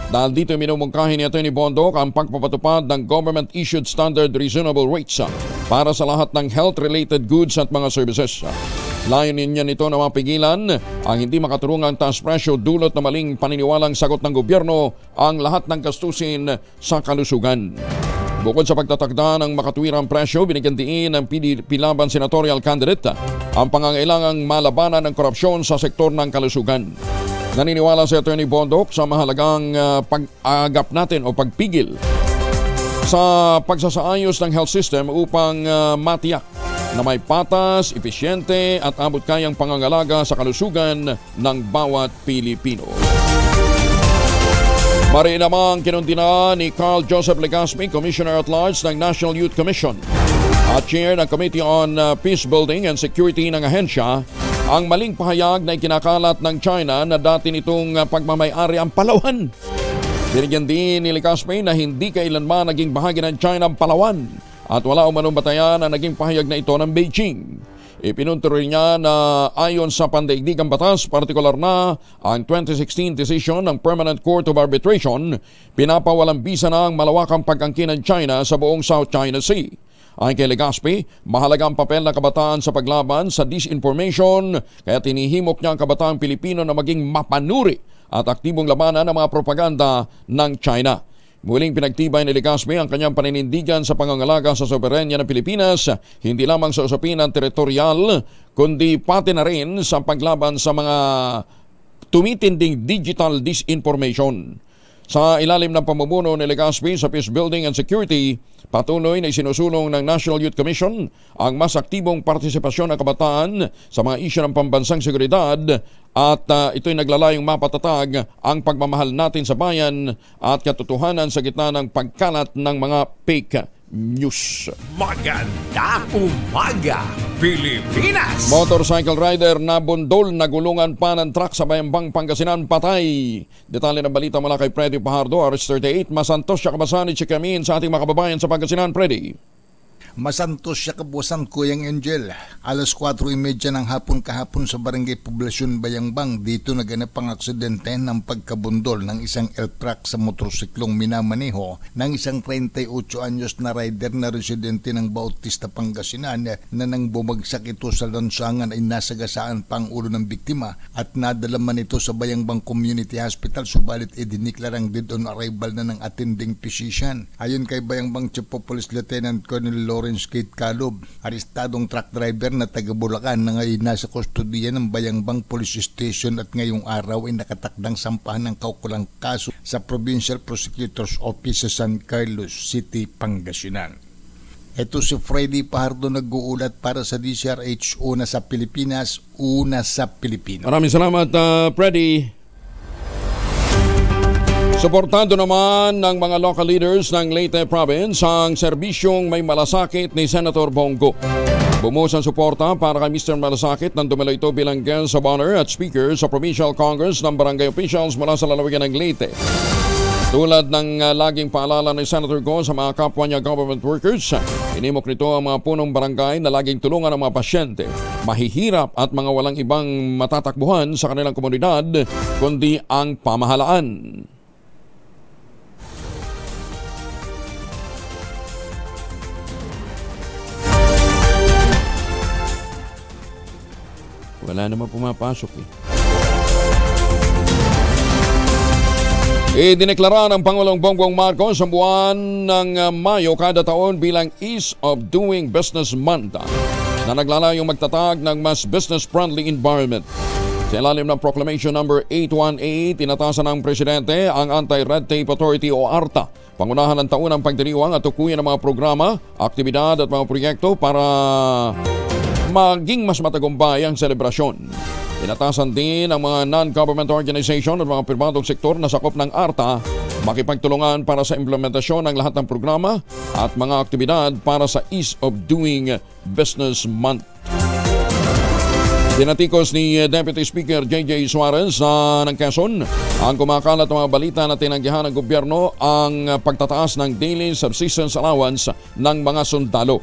B: Dahil dito minumungkahin ni Atty. Bondoc ang pagpapatupad ng government-issued standard reasonable rates para sa lahat ng health-related goods at mga services. Layunin niya nito na mapigilan ang hindi makaturungang taas presyo dulot na maling paniniwalang sagot ng gobyerno ang lahat ng gastusin sa kalusugan. Bukod sa pagtatakda ng makatuwirang presyo, binigyan diin ng PDP Laban senatorial candidate ang pangangailangang malabanan ng korupsyon sa sektor ng kalusugan. Naniniwala si Atty. Bondoc sa mahalagang pag-agap natin o pagpigil sa pagsasaayos ng health system upang matiyak na may patas, epesyente at abot-kayang pangangalaga sa kalusugan ng bawat Pilipino. Mariin namang kinundina ni Carl Joseph Legaspi, Commissioner at Large ng National Youth Commission at Chair ng Committee on Peace Building and Security ng ahensya, ang maling pahayag na ikinakalat ng China na dati nitong pagmamayari ang Palawan. Binigyan din ni Legaspi na hindi kailanman naging bahagi ng China ang Palawan at wala umanong batayan ang naging pahayag na ito ng Beijing. Ipinuntuloy niya na ayon sa pandaigdigang batas, partikular na ang 2016 decision ng Permanent Court of Arbitration, pinapawalang bisa na ang malawakang pag-angkin ng China sa buong South China Sea. Ayon kay Legaspi, mahalaga ang papel ng kabataan sa paglaban sa disinformation, kaya tinihimok niya ang kabataang Pilipino na maging mapanuri at aktibong labanan ng mga propaganda ng China. Muling pinagtibay ni Legaspi ang kanyang paninindigan sa pangangalaga sa soberenya ng Pilipinas, hindi lamang sa usapin ng teritorial, kundi pati na rin sa paglaban sa mga tumitinding digital disinformation. Sa ilalim ng pamumuno ni Legaspi sa Peace Building and Security, patuloy na isinusulong ng National Youth Commission ang mas aktibong partisipasyon ng kabataan sa mga isyu ng pambansang seguridad at ito'y naglalayong mapatatag ang pagmamahal natin sa bayan at katotohanan sa gitna ng pagkalat ng mga fake news.
C: Magandang umaga, Pilipinas!
B: Motorcycle rider na bundol na gulungan pa ng truck sa Bayambang, Pangasinan, patay. Detalye ng balita mula kay Freddy Pajardo, RH38. Masantos siya kabasani chikamin sa ating mga kababayan sa Pangasinan, Freddy.
I: Masantos siya kabuwasan, Kuyang Angel. Alas 4:30 ng hapon kahapon sa Barangay Poblasyon, Bayangbang. Dito naganap ang aksidente ng pagkabundol ng isang elk truck sa motorsiklong minamaneho ng isang 38 anyos na rider na residente ng Bautista, Pangasinan na nang bumagsak ito sa lansangan ay nasagasaan pa ang ulo ng biktima at nadala man ito sa Bayangbang Community Hospital, subalit idiniklarang dead on arrival na ng attending physician. Ayon kay Bayangbang Chief of Police Lieutenant Colonel Lawrence Kate Calob, arestadong truck driver na taga Bulacan na ngayon nasa kustodiya ng Bayangbang Police Station at ngayong araw ay nakatakdang sampahan ng kaukulang kaso sa Provincial Prosecutor's Office sa San Carlos City, Pangasinan. Ito si Freddy Pajardo nag-uulat para sa DCRH, una sa Pilipinas, una sa Pilipino.
B: Maraming salamat, Freddy. Suportado naman ng mga local leaders ng Leyte Province ang serbisyong may malasakit ni Senator Bongo. Bumuhos ang suporta para kay Mr. Malasakit nang dumalo ito bilang guest of honor at speaker sa Provincial Congress ng barangay officials mula sa lalawigan ng Leyte. Tulad ng laging paalala ni Senator Go sa mga kapwa niya government workers, inimok nito ang mga punong barangay na laging tulungan ang mga pasyente, mahihirap at mga walang ibang matatakbuhan sa kanilang komunidad kundi ang pamahalaan. Wala naman pumapasok eh. Idineklara ng Pangulong Bongbong Marcos ang buwan ng Mayo kada taon bilang Ease of Doing Business Month na naglalayong magtatag ng mas business-friendly environment. Sa ilalim ng Proclamation No. 818, tinatasan ng Presidente ang Anti-Red Tape Authority o ARTA. Pangunahan ng taunang pagdiriwang at tukuyin ng mga programa, aktibidad at mga proyekto para maging mas matagumpay ang selebrasyon. Inatasan din ang mga non-government organization at mga pribadong sektor na sakop ng ARTA makipagtulungan para sa implementasyon ng lahat ng programa at mga aktibidad para sa Ease of Doing Business Month. Dinatikos ni Deputy Speaker J.J. Suarez ng Quezon ang kumakalat ng mga balita na tinanggihan ng gobyerno ang pagtataas ng daily subsistence allowance ng mga sundalo.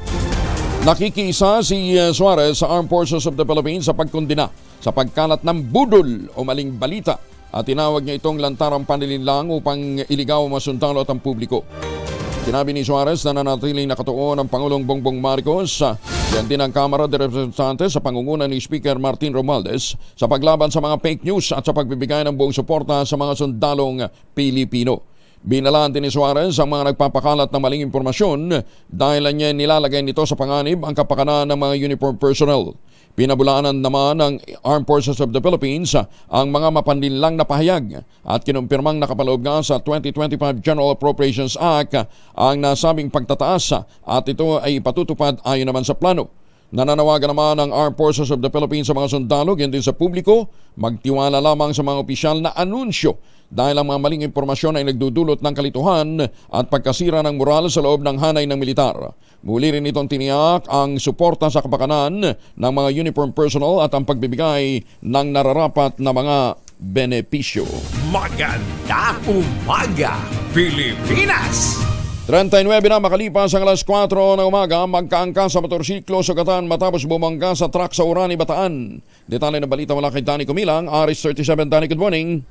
B: Nakikiisa si Suarez sa Armed Forces of the Philippines sa pagkondena sa pagkalat ng budol o maling balita at tinawag niya itong lantarang panlilinlang upang iligaw ang mga sundalo at ang publiko. Sinabi ni Suarez na nanatiling nakatuon ang Pangulong Bongbong Marcos Yan din ang Kamara de Representantes sa pangunguna ni Speaker Martin Romualdez sa paglaban sa mga fake news at sa pagbibigay ng buong suporta sa mga sundalong Pilipino. Binalaan din ni Suarez ang mga nagpapakalat ng maling impormasyon dahil niya nilalagay nito sa panganib ang kapakanan ng mga uniform personnel. Pinabulaanan naman ng Armed Forces of the Philippines ang mga mapanlinlang na pahayag at kinumpirmang nakapaloob nga sa 2025 General Appropriations Act ang nasabing pagtataas at ito ay ipatutupad ayon naman sa plano. Nananawagan naman ang Armed Forces of the Philippines sa mga sundalo din sa publiko magtiwala lamang sa mga opisyal na anunsyo dahil ang mga maling impormasyon ay nagdudulot ng kalituhan at pagkasira ng moral sa loob ng hanay ng militar. Muli rin itong tiniyak ang suporta sa kapakanan ng mga uniform personnel at ang pagbibigay ng nararapat na mga benepisyo.
C: Magandang umaga, Pilipinas!
B: 39 na makalipas ang alas 4 ng umaga, magkaangka sa motorsiklo sugatan matapos bumangga sa truck sa Orani, Bataan. Detalye ng balita mula kay Danny Kumilang, Aris 37. Danny, good morning.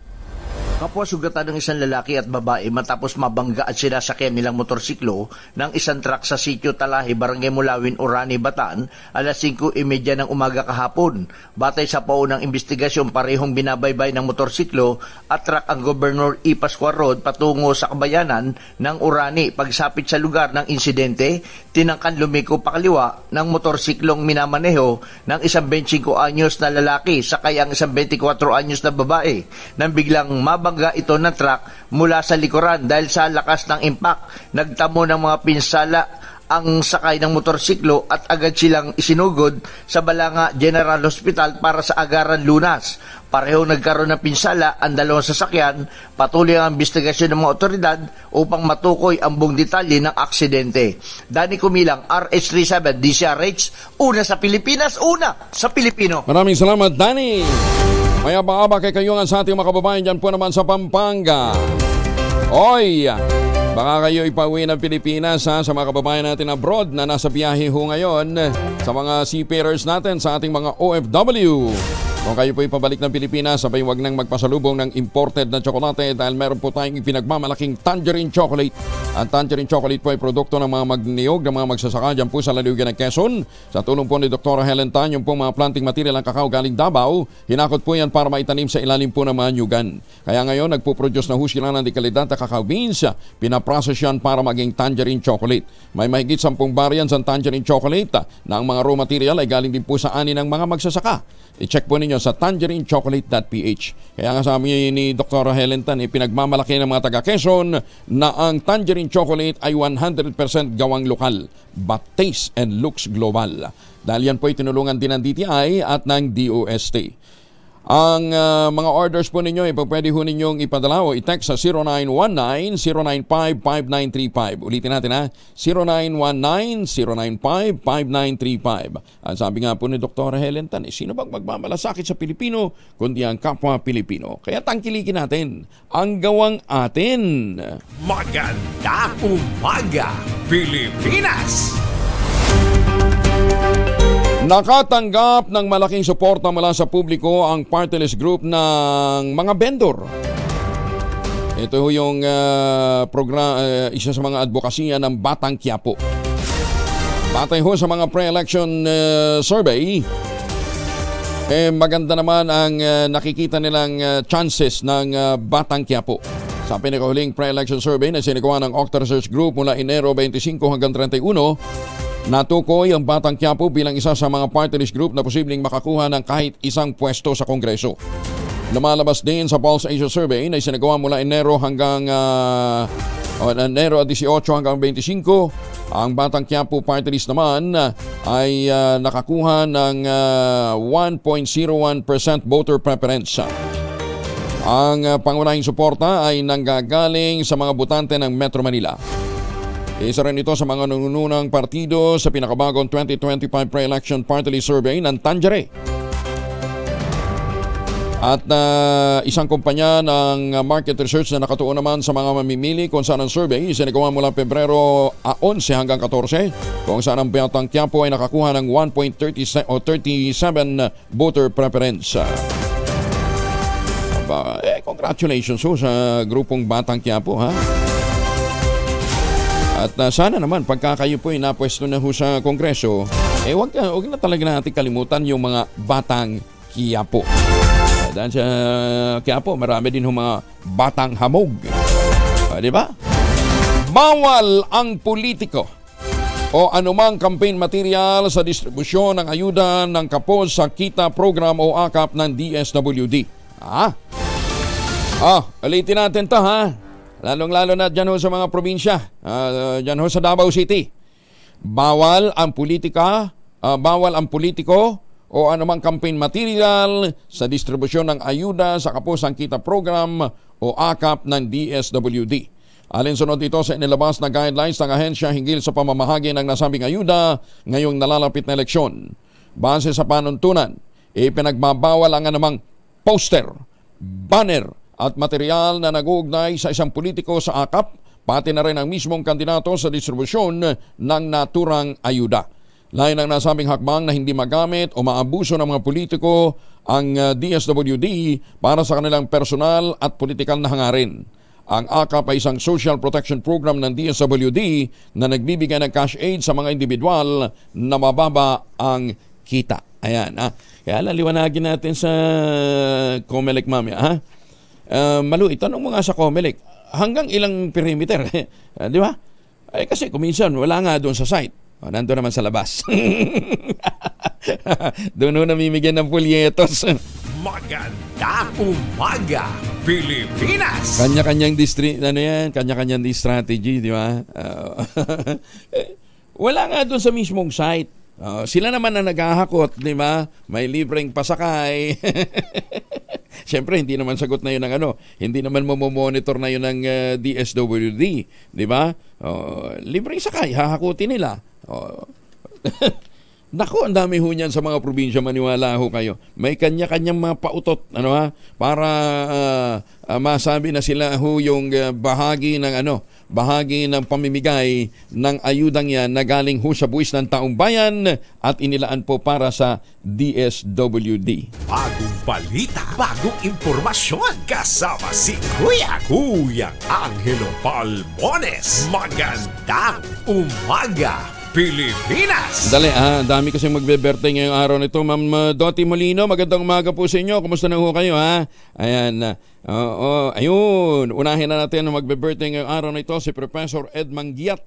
J: Kapwa sugatan ng isang lalaki at babae matapos mabangga at sinasakyan nilang motorsiklo ng isang truck sa sitio Talahi, Barangay Mulawin, Orani, Bataan, alas 5:30 ng umaga kahapon. Batay sa paunang investigasyon, parehong binabaybay ng motorsiklo at truck ang Governor E. Pascual Road patungo sa kabayanan ng Orani. Pagsapit sa lugar ng insidente, tinangkan lumiko pakaliwa ng motorsiklong minamaneho ng isang 25 anyos na lalaki sakay ang isang 24 anyos na babae nang biglang mabangga ito ng truck mula sa likuran. Dahil sa lakas ng impact, nagtamo ng mga pinsala ang sakay ng motorsiklo at agad silang isinugod sa Balanga General Hospital para sa agaran lunas. Pareho nagkaroon ng pinsala ang dalawang sasakyan. Patuloy ang investigasyon ng mga otoridad upang matukoy ang buong detalye ng aksidente. Danny Kumilang, RH37 DCRH, una sa Pilipinas, una sa Pilipino.
B: Maraming salamat, Danny. May abang-abang kay kayungan sa ating mga kababayan dyan po naman sa Pampanga. Oy! Baka kayo ipauwi ng Pilipinas sa mga kababayan natin abroad na nasa biyahe ho ngayon, sa mga seafarers natin, sa ating mga OFW. Kung kayo po ipabalik ng Pilipinas, sabay wag nang magpasalubong ng imported na tsokolate dahil meron po tayong pinagmamalaking tangerine chocolate. Ang tangerine chocolate po ay produkto ng mga magniyog ng mga magsasaka dyan po sa lalawigan ng Quezon. Sa tulong po ni Dr. Helen Tan, yung po mga planting material ng kakao galing Davao, hinakot po yan para maitanim sa ilalim po ng mga nyugan. Kaya ngayon, nagpo-produce na ho sila ng dekalidad na kakao beans. Pinaprocess yan para maging tangerine chocolate. May mahigit 10 variants ang tangerine chocolate na ang mga raw material ay galing din po sa ani ng mga magsasaka. I-check po ninyo sa tangerinechocolate.ph. Kaya nga sabi ni Dr. Helen Tan, pinagmamalaki ng mga taga-Quezon na ang tangerine chocolate ay 100% gawang lokal, but taste and looks global. Dahil yan po ay tinulungan din ng DTI at ng DOST. Ang mga orders po ninyo, pwede ho ninyong ipadala o i-text sa 0919-095-5935. Ulitin natin ha, 0919-095-5935. Ang sabi nga po ni Dr. Helen Tan, sino bang magmamalasakit sa Pilipino kundi ang kapwa Pilipino? Kaya tangkilikin natin ang gawang atin.
C: Magandang umaga, Pilipinas!
B: Nakatanggap ng malaking suporta mula sa publiko ang party list group ng mga vendor. Ito yung isa sa mga advokasya ng Batang Quiapo. Batay ho sa mga pre-election survey, maganda naman ang nakikita nilang chances ng Batang Quiapo. Sa pinakahuling pre-election survey na sinagawa ng Octa Research Group mula Enero 25 hanggang 31, natukoy ang Batang Quiapo bilang isa sa mga party list group na posibleng makakuha ng kahit isang pwesto sa Kongreso. Lumalabas din sa Pulse Asia Survey na isinagawa mula Enero 18 hanggang 25, ang Batang Quiapo party list naman ay nakakuha ng 1.01% voter preference. Ang pangunahing suporta ay nanggagaling sa mga botante ng Metro Manila. Isa rin ito sa mga nununang partido sa pinakabagong 2025 pre-election party list survey ng Tangere. At isang kumpanya ng market research na nakatuon naman sa mga mamimili kung saan ang survey isinagawa mula Pebrero 11 hanggang 14, kung saan ang Batang Quiapo ay nakakuha ng 1.37 voter preference. Congratulations sa grupong Batang Quiapo, ha? At sana naman pagka kayo po ay napwesto na ho sa Kongreso, Huwag na talaga natin kalimutan yung mga batang Quiapo. Dahil sa Quiapo, marami din yung mga batang hamog. Di ba? Bawal ang politiko o anumang campaign material sa distribusyon ng ayuda ng kapos sa kita program o AKAP ng DSWD. Ulitin natin to ha. Lalong-lalo na dyan ho sa mga probinsya. Dyan ho sa Davao City. Bawal ang politiko o anumang campaign material sa distribusyon ng ayuda sa kapos ang kita program o AKAP ng DSWD. Alinsunod ito sa inilabas na guidelines ng ahensya hinggil sa pamamahagi ng nasabing ayuda ngayong nalalapit na eleksyon. Base sa panuntunan, ipinagbabawal ang anumang poster, banner at material na nag-uugnay sa isang politiko sa AKAP, pati na rin ang mismong kandidato sa distribusyon ng naturang ayuda. Lain ang nasabing hakbang na hindi magamit o maabuso ng mga politiko ang DSWD para sa kanilang personal at politikal na hangarin. Ang AKAP ay isang social protection program ng DSWD na nagbibigay ng cash aid sa mga individual na mababa ang kita. Ayan, kaya laliwanagin natin sa COMELEC mamaya, Malu, itanong mo nga sa COMELEC, hanggang ilang perimeter, di ba? Kasi kuminsan wala nga doon sa site. Nandun naman sa labas. Doon namimigyan ng pulyetos.
C: Magandang umaga, Pilipinas!
B: Kanya-kanyang kanya-kanyang strategy, di ba? Wala nga doon sa mismong site. Sila naman ang naghahakot, di ba? May libreng pasakay. Siyempre, hindi naman sagot na yun ng hindi naman mamomonitor na yun ng DSWD, di ba? Libreng sakay, hahakutin nila. Naku, ang dami ho niyan sa mga probinsya, maniwala ho kayo. May kanya-kanyang mga pautot, para masabi na sila ho yung bahagi ng pamimigay ng ayudang yan na galing ho sa buwis ng taong bayan at inilaan po para sa DSWD.
C: Bagong balita, bagong impormasyon, kasama si Kuya Angelo Palmones. Magandang umaga, Pilipinas!
B: Dali, dami kasi magbe-birthday ngayong araw nito. Ma'am Dottie Molino, magandang umaga po sa inyo. Kumusta na ho kayo, ha? Ayan. Ayun. Unahin na natin ang magbe-birthday ngayong araw nito si Professor Ed Mangiat.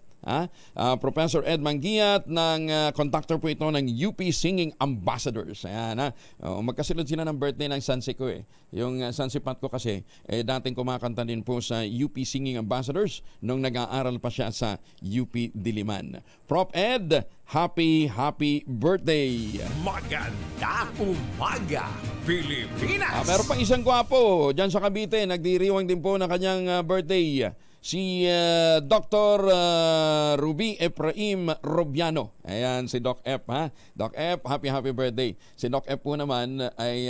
B: Professor Ed Mangiat ng conductor po ito ng UP Singing Ambassadors. Ayan, magkasunod sila ng birthday ng sansi ko Yung sansipat ko kasi dating kumakanta din po sa UP Singing Ambassadors nung nag-aaral pa siya sa UP Diliman. Prof Ed, happy birthday!
C: Magandang umaga, Pilipinas!
B: Meron pang isang gwapo dyan sa Cavite, nagdiriwang din po ng kanyang birthday. Si Dr. Ruby Efraim Robiano. Ayan, si Doc F, ha? Doc F, happy birthday. Si Doc F po naman ay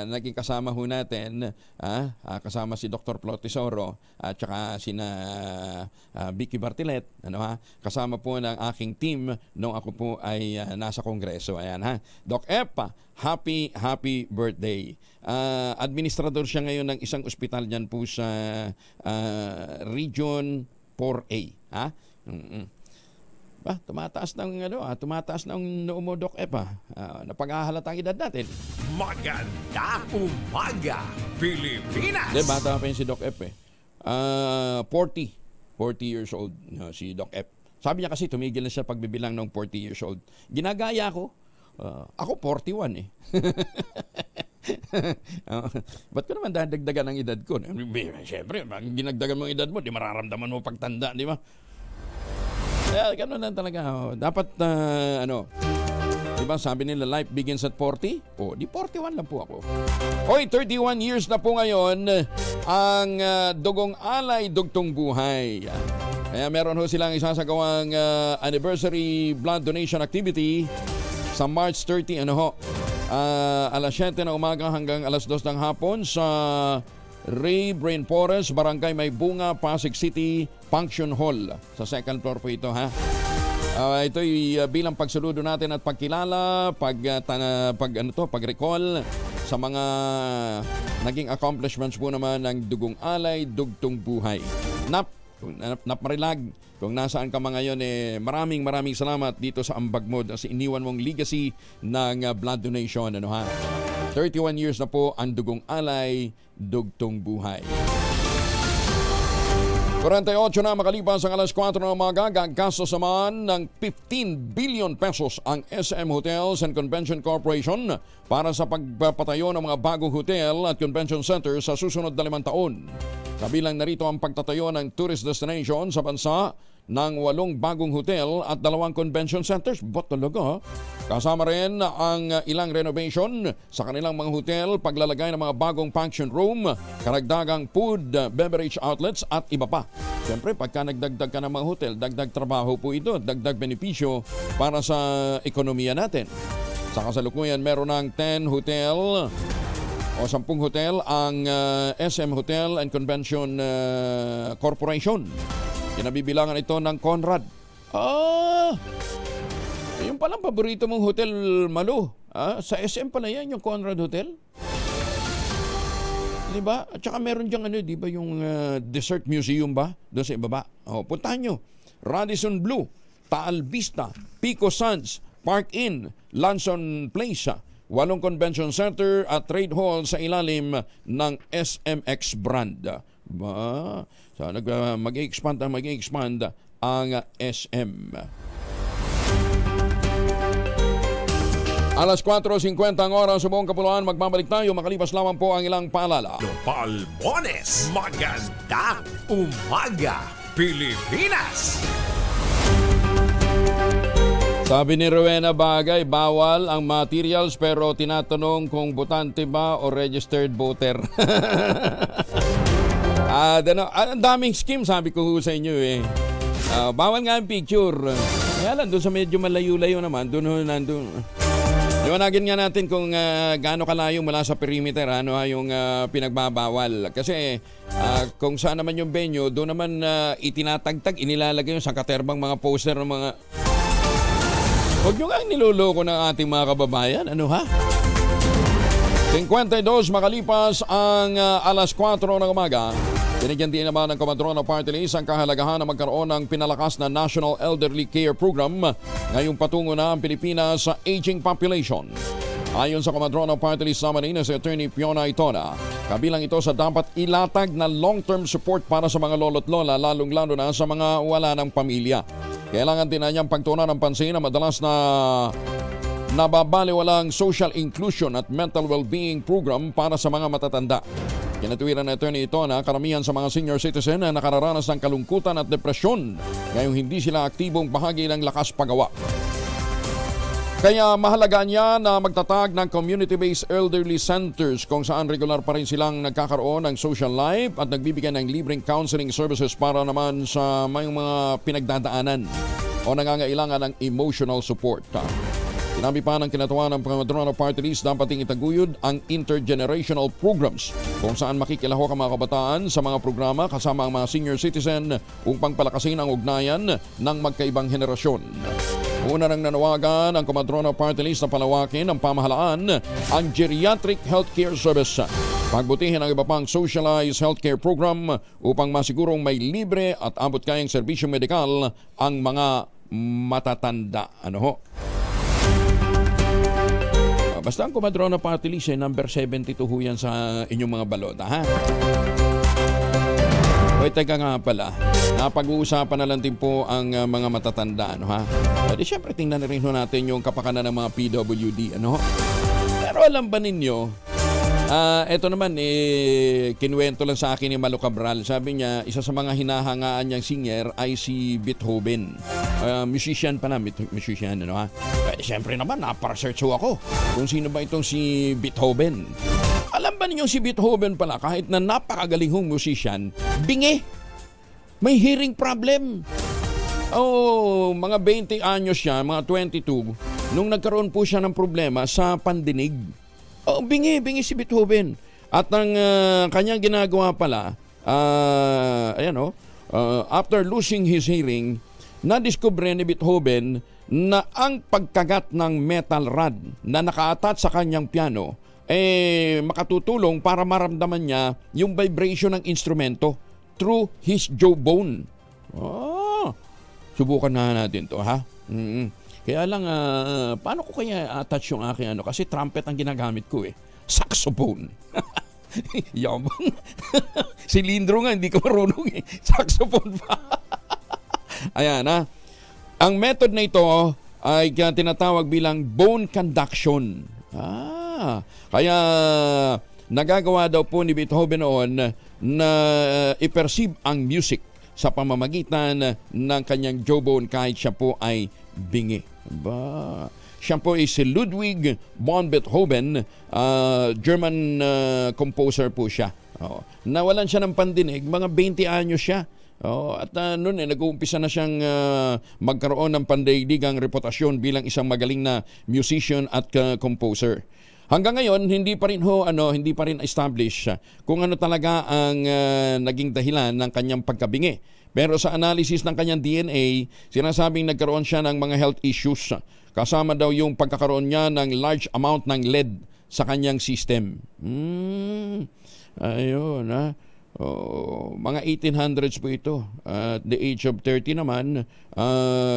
B: naging kasama ho natin, kasama si Dr. Plo Tesoro at saka sina Vicky Bartilet, kasama po ng aking team nung ako po ay nasa Kongreso. Ayan, ha? Doc F, happy birthday. Administrador siya ngayon ng isang ospital dyan po sa Region 4A. Tumataas ng noo mo, Doc F, napag-ahalata ang edad natin.
C: Magandang umaga, Pilipinas!
B: Bata pa yun si Doc F 40 years old si Doc F. Sabi niya kasi tumigil na siya pagbibilang ng 40 years old. Ginagaya ko. Ako 41 ba't ko naman dadagdagan ang edad ko? Siyempre, pag ginagdagan mo ang edad mo, di mararamdaman mo pagtanda, di ba? Kaya gano'n lang talaga. Dapat, di ba sabi nila, life begins at 40? Di 41 lang po ako. 31 years na po ngayon ang Dugong Alay, Dugtong Buhay. Kaya meron ho silang isasagawang anniversary blood donation activity sa March 30, alas 7 na umaga hanggang alas 2 ng hapon sa Ray Brain Forest, Barangay May Bunga, Pasig City, Function Hall. Sa second floor po ito, ha? Ito'y bilang pagsaludo natin at pagkilala, pag-recall sa mga naging accomplishments po naman ng Dugong Alay, Dugtong Buhay. Kung naparilag, kung nasaan ka mga ngayon, maraming salamat dito sa ambag mo sa iniwan mong legacy ng blood donation. 31 years na po ang dugong alay, dugtong buhay. 48 na makalipas ang alas 4 ng umaga, gagastos naman ng 15 billion pesos ang SM Hotels and Convention Corporation para sa pagpapatayo ng mga bagong hotel at convention center sa susunod na 5 taon. Kabilang narito ang pagtatayo ng tourist destination sa bansa ng 8 bagong hotel at 2 convention centers. Ba't talaga? Kasama rin ang ilang renovation sa kanilang mga hotel, paglalagay ng mga bagong function room, karagdagang food, beverage outlets at iba pa. Siyempre, pagka nagdagdag ka ng mga hotel, dagdag trabaho po ito, dagdag benepisyo para sa ekonomiya natin. Sa kasalukuyan, meron ng 10 hotel o 10 hotel ang SM Hotel and Convention Corporation. Kinabibilangan ito ng Conrad. Yung palang paborito mong hotel, Malu. Sa SM pala yan, yung Conrad Hotel. Diba? At saka meron diyang diba yung Dessert Museum ba? Doon sa ibaba. Puntahan nyo. Radisson Blu, Taal Vista, Pico Sands, Park Inn, Lanson Place, 8 convention center at trade hall sa ilalim ng SMX brand. So, mag-expand ang SM. Alas 4:50 ang oras sa buong kapuluan. Magbabalik tayo. Makalipas lamang po ang ilang paalala.
C: Palmones, magandang umaga, Pilipinas!
B: Sabi ni Rowena Bagay, bawal ang materials pero tinatanong kung botante ba o registered voter. Ang daming scheme, sabi ko sa inyo bawal nga ang picture. Kaya lang, doon sa medyo malayo-layo naman, nandun. Liwanagin nga natin kung gaano kalayo mula sa perimeter, yung pinagbabawal. Kasi kung saan naman yung venue, doon naman itinatagtag, inilalagay yung sa katerbang mga poster ng mga... Huwag nyo nga niloloko ng ating mga kababayan. 52 makalipas ang alas 4 ng umaga. Binigyan din naman ng Komadrona Party List ang kahalagahan na magkaroon ng pinalakas na National Elderly Care Program ngayong patungo na ang Pilipinas sa aging population. Ayon sa Komadrona Party List naman na si Attorney Fiona Itona, kabilang ito sa dapat ilatag na long-term support para sa mga lolo't lola, lalong-lalo na sa mga wala ng pamilya. Kailangan din na niyang pagtuunan ng pansin na madalas na nababaliwalang social inclusion at mental well-being program para sa mga matatanda. Kinatuwiran na Attorney ito na karamihan sa mga senior citizen na nakararanas ng kalungkutan at depresyon ngayong hindi sila aktibong bahagi ng lakas pagawa. Kaya mahalaga niya na magtatag ng community-based elderly centers kung saan regular pa rin silang nagkakaroon ng social life at nagbibigay ng libreng counseling services para naman sa may mga pinagdadaanan o nangangailangan ng emotional support. Sinabi pa ng kinatuwa ng Komadrona Party List, dapat ding itaguyod ang intergenerational programs kung saan makikilahok ang mga kabataan sa mga programa kasama ang mga senior citizen upang palakasin ang ugnayan ng magkaibang henerasyon. Una nang nanawagan ang Komadrona Party List na palawakin ang pamahalaan ang geriatric healthcare service. Pagbutihin ang iba pang socialized healthcare program upang masigurong may libre at abot kayang serbisyo medikal ang mga matatanda. Basta ang Komadrona Party List number 72 ho yan sa inyong mga balota, Hoy, teka nga pala, napag-uusapan na lang din po ang mga matatanda, Di syempre tingnan na rin natin yung kapakanan ng mga PWD, Pero alam ba ninyo, eto naman, kinuwento lang sa akin ni Malu Cabral. Sabi niya, isa sa mga hinahangaan niyang singer ay si Beethoven. Musician pala, musician, Siyempre naman, napara-search ako kung sino ba itong si Beethoven. Alam ba ninyo si Beethoven pala, kahit na napakagaling hong musician, bingi. May hearing problem. Mga 20 anyos siya, mga 22, nung nagkaroon po siya ng problema sa pandinig. Bingi si Beethoven. At ang kanyang ginagawa pala, after losing his hearing, nadiskubre ni Beethoven na ang pagkagat ng metal rod na naka-attach sa kanyang piano makatutulong para maramdaman niya yung vibration ng instrumento. through his jawbone. Subukan na natin to, ha? Kaya lang, paano ko kaya attach yung aking kasi trumpet ang ginagamit ko eh. Saxophone. Yabang. Silindro nga, hindi ka marunong eh. Saxophone pa. Ayan, ha? Ang method na ito ay tinatawag bilang bone conduction. Kaya nagagawa daw po ni Beethoven noon na i-perceive ang music sa pamamagitan ng kanyang jawbone kahit siya po ay bingi. Siya po ay si Ludwig von Beethoven, German composer po siya. Nawalan siya ng pandinig, mga 20 anyos siya. At noon nag-uumpisa na siyang magkaroon ng pandaigdigang reputasyon bilang isang magaling na musician at composer. Hanggang ngayon hindi pa rin establish kung ano talaga ang naging dahilan ng kanyang pagkabingi. Pero sa analysis ng kanyang DNA, sinasabing nagkaroon siya ng mga health issues. Kasama daw yung pagkakaroon niya ng large amount ng lead sa kanyang system. Ayun, mga 1800s po ito. At the age of 30 naman,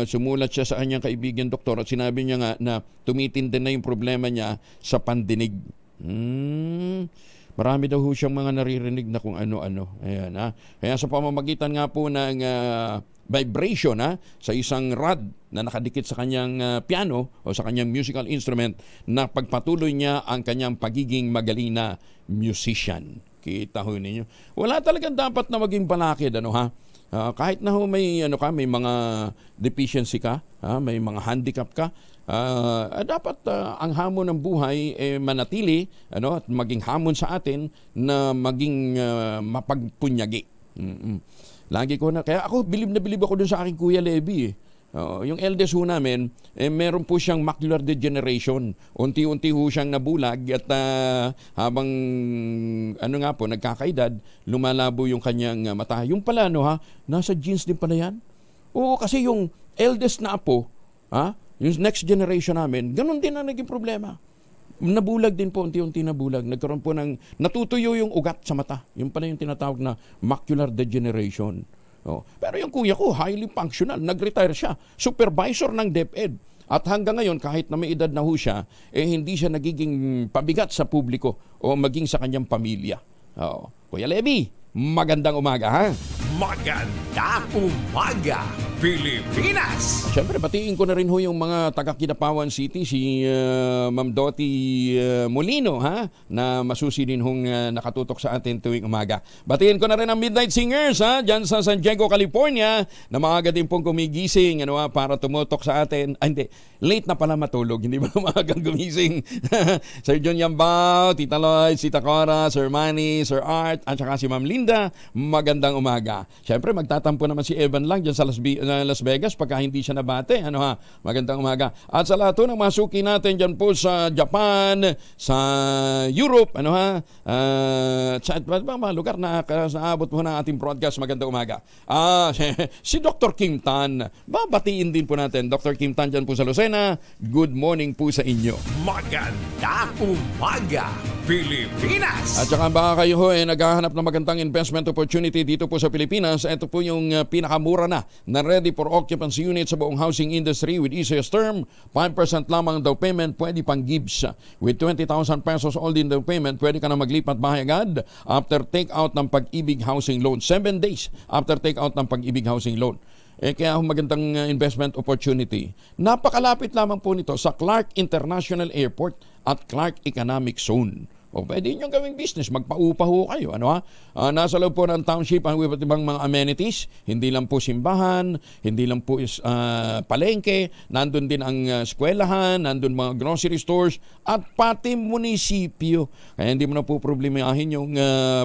B: sumulat siya sa kanyang kaibigan doktor at sinabi niya nga na tumitindi na yung problema niya sa pandinig. Marami daw siyang mga naririnig na kung ano-ano. Ayan, Kaya sa pamamagitan nga po ng vibration sa isang rod na nakadikit sa kanyang piano o sa kanyang musical instrument, na pagpatuloy niya ang kanyang pagiging magaling na musician. Kita ho ninyo. Wala talagang dapat na maging balakid, kahit na may may mga deficiency ka, may mga handicap ka, dapat ang hamon ng buhay manatili, at maging hamon sa atin na maging mapagpunyagi. Lagi ko kaya ako bilib ako dun sa aking Kuya Levi. Yung eldest ho namin, meron po siyang macular degeneration. Unti-unti ho siyang nabulag at habang nagkakaedad, lumalabo yung kanyang mata. Yung pala nasa genes din pala yan. Oo, kasi yung eldest na apo, yung next generation namin, ganun din ang naging problema. Nabulag din po, unti-unti nabulag. Nagkaroon po natutuyo yung ugat sa mata. Yung pala yung tinatawag na macular degeneration. Pero yung kuya ko, highly functional, nag-retire siya, supervisor ng DepEd. At hanggang ngayon, kahit na may edad na ho siya, hindi siya nagiging pabigat sa publiko o maging sa kanyang pamilya. Kuya Levi, magandang umaga, ha?
C: Magandang umaga, Pilipinas!
B: Siyempre, batiin ko na rin ho yung mga taga-Kidapawan City, si Ma'am Dottie Molino, na masusi din hong nakatutok sa atin tuwing umaga. Batiin ko na rin ang Midnight Singers, dyan sa San Diego, California, na maaga din pong gumigising, para tumutok sa atin. Hindi, late na pala matulog, hindi ba maagang gumising? Sir John Yambao, Tita Lloyd, Tita Cora, Sir Manny, Sir Art, at saka si Ma'am Linda, magandang umaga. Siyempre, magtatampo naman si Evan lang dyan sa Las Vegas pagka hindi siya nabate. Magandang umaga. At sa lahat ng mga suki natin dyan po sa Japan, sa Europe, sa mga lugar na naabot po ng ating broadcast, magandang umaga. Si Dr. Kim Tan, babatiin din po natin. Dr. Kim Tan dyan po sa Lucena, good morning po sa inyo.
C: Magandang umaga, Pilipinas!
B: At saka baka kayo naghahanap ng magandang investment opportunity dito po sa Pilipinas. Ito po yung pinakamura na ready for occupancy unit sa buong housing industry with easiest term, 5% lamang daw payment, pwede pang gives. With 20,000 pesos all in daw payment, pwede ka na maglipat bahay agad after take-out ng Pag-ibig Housing Loan. 7 days after take-out ng Pag-ibig Housing Loan. Kaya magandang investment opportunity. Napakalapit lamang po nito sa Clark International Airport at Clark Economic Zone. Pwede nyo gawing business, magpaupa ho kayo. Nasa loob po ng township ang iba't ibang mga amenities, hindi lang po simbahan, hindi lang po palengke, nandun din ang eskwelahan, nandun mga grocery stores, at pati munisipyo. Kaya hindi mo na po problemahin yung